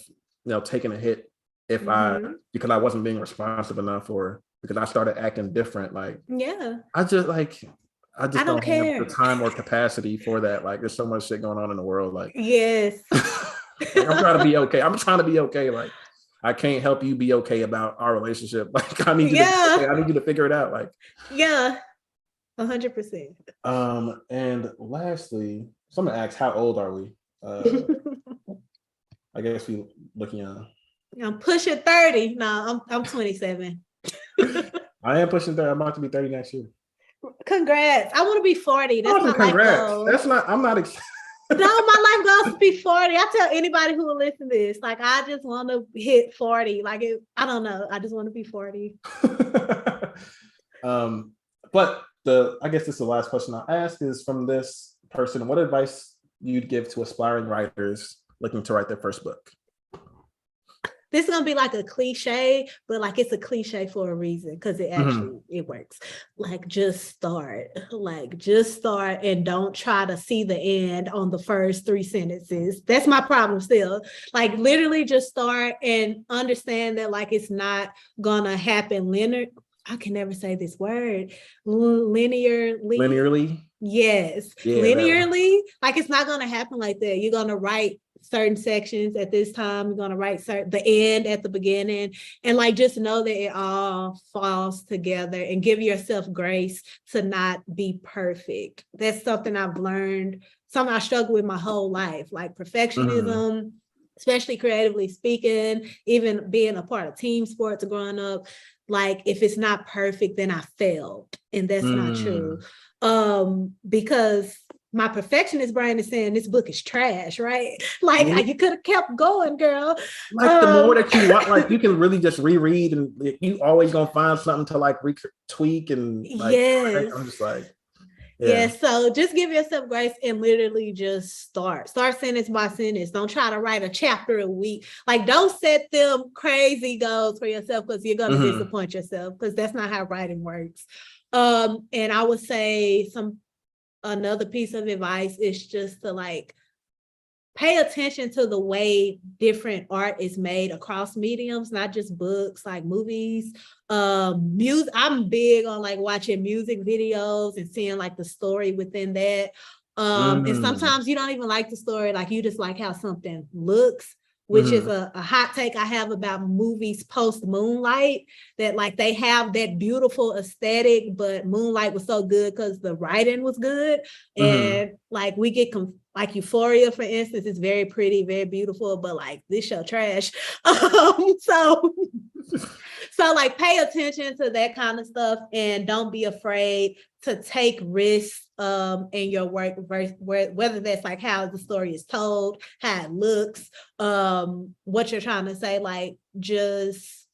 taken a hit because I wasn't being responsive enough or because I started acting different. Like I just don't have the time or capacity for that. Like there's so much shit going on in the world. Like like, I'm trying to be okay. I'm trying to be okay. Like I can't help you be okay about our relationship. Like I need you to figure it out. Like 100%. And lastly, so I'm gonna ask, how old are we? I guess we looking young. I'm pushing 30. No, I'm 27. I am pushing 30. I'm about to be 30 next year. Congrats. I want to be 40. That's my life goal. I'm not excited. No, my life goal is to be 40. I tell anybody who will listen to this, like I just want to hit 40. Like I don't know. I just want to be 40. But I guess this is the last question I'll ask is from this person. What advice you'd give to aspiring writers looking to write their first book? This is gonna be like a cliche, but like it's a cliche for a reason because it actually it works. Like just start and don't try to see the end on the first 3 sentences. That's my problem still. Like literally just start and understand that like it's not gonna happen linear. I can never say this word. Linearly. Yes. Yeah, linearly. Like it's not gonna happen like that. You're gonna write certain sections at this time. You're gonna write the end at the beginning, and like just know that it all falls together and give yourself grace to not be perfect. That's something I've learned, something I struggle with my whole life, like perfectionism, especially creatively speaking, even being a part of team sports growing up. Like if it's not perfect, then I failed, and that's not true. Because my perfectionist brain is saying this book is trash, right? Like you could have kept going, girl. Like the more that you want, like you can really just reread, and you always gonna find something to like tweak and like. I'm just like. Yeah, so just give yourself grace and literally just start sentence by sentence. Don't try to write a chapter a week. Like don't set them crazy goals for yourself because you're gonna disappoint yourself because that's not how writing works. And I would say another piece of advice is just to like pay attention to the way different art is made across mediums, not just books, like movies, music. I'm big on like watching music videos and seeing like the story within that. And sometimes you don't even like the story, like you just like how something looks, which is a hot take I have about movies post Moonlight, that like they have that beautiful aesthetic, but Moonlight was so good because the writing was good. And like we get like Euphoria, for instance, is very pretty, very beautiful, but like this show trash. So like pay attention to that kind of stuff and don't be afraid to take risks in your work, whether that's like how the story is told, how it looks, what you're trying to say, like just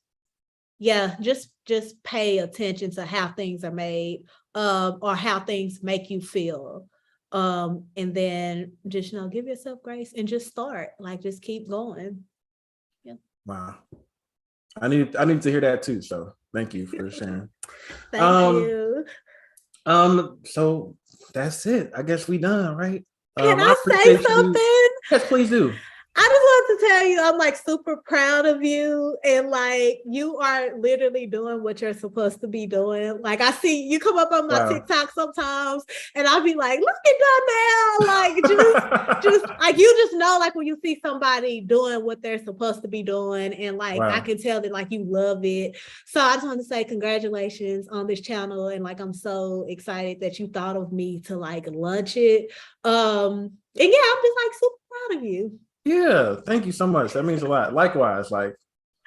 pay attention to how things are made, or how things make you feel. And then just give yourself grace and just start, like just keep going. Yeah. Wow. I need to hear that too. So thank you for sharing. Thank you. So that's it. I guess we done, right? Can I I say appreciate you. something? Yes, please do. I just want to tell you, I'm like super proud of you. And like, you are literally doing what you're supposed to be doing. Like, I see you come up on my TikTok sometimes, and I'll be like, look at Donnell. Like, just like, you just know, like, when you see somebody doing what they're supposed to be doing, and like, I can tell that like you love it. So I just want to say congratulations on this channel. And like, I'm so excited that you thought of me to like launch it. And yeah, I'm just like super proud of you. Yeah, thank you so much. That means a lot. Likewise, like,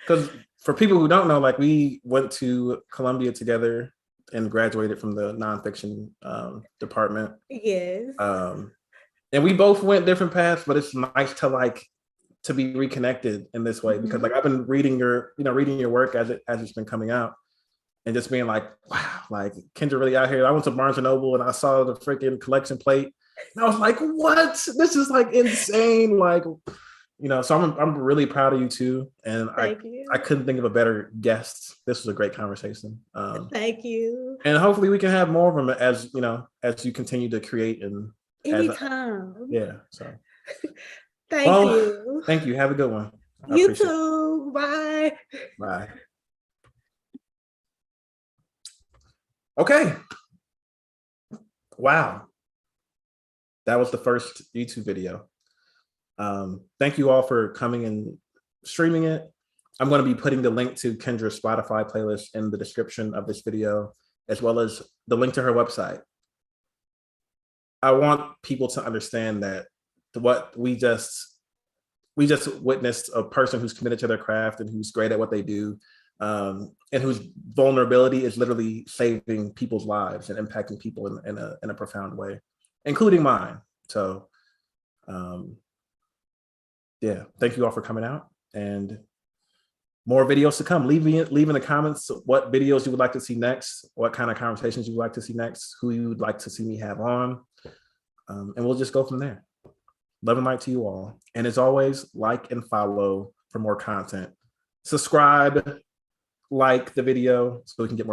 because for people who don't know, like, we went to Columbia together and graduated from the nonfiction department. Yes. And we both went different paths, but it's nice to be reconnected in this way, because like I've been reading your work as it's been coming out, and just being like, wow, like Kendra really out here. I went to Barnes and Noble and I saw the freaking collection plate. And I was like, what? This is like insane. Like, so I'm really proud of you too. And I couldn't think of a better guest. This was a great conversation. Thank you. And hopefully we can have more of them as you continue to create and anytime. So thank you. Thank you. Have a good one. You too. Bye. Bye. Okay. Wow. That was the first YouTube video. Thank you all for coming and streaming it. I'm going to be putting the link to Kendra's Spotify playlist in the description of this video, as well as the link to her website. I want people to understand that what we just witnessed a person who's committed to their craft and who's great at what they do, and whose vulnerability is literally saving people's lives and impacting people in a profound way, including mine. So thank you all for coming out, and more videos to come. Leave in the comments what videos you would like to see next, what kind of conversations you would like to see next, who you would like to see me have on, and we'll just go from there. Love and light to you all. And as always, like and follow for more content. Subscribe, like the video so we can get more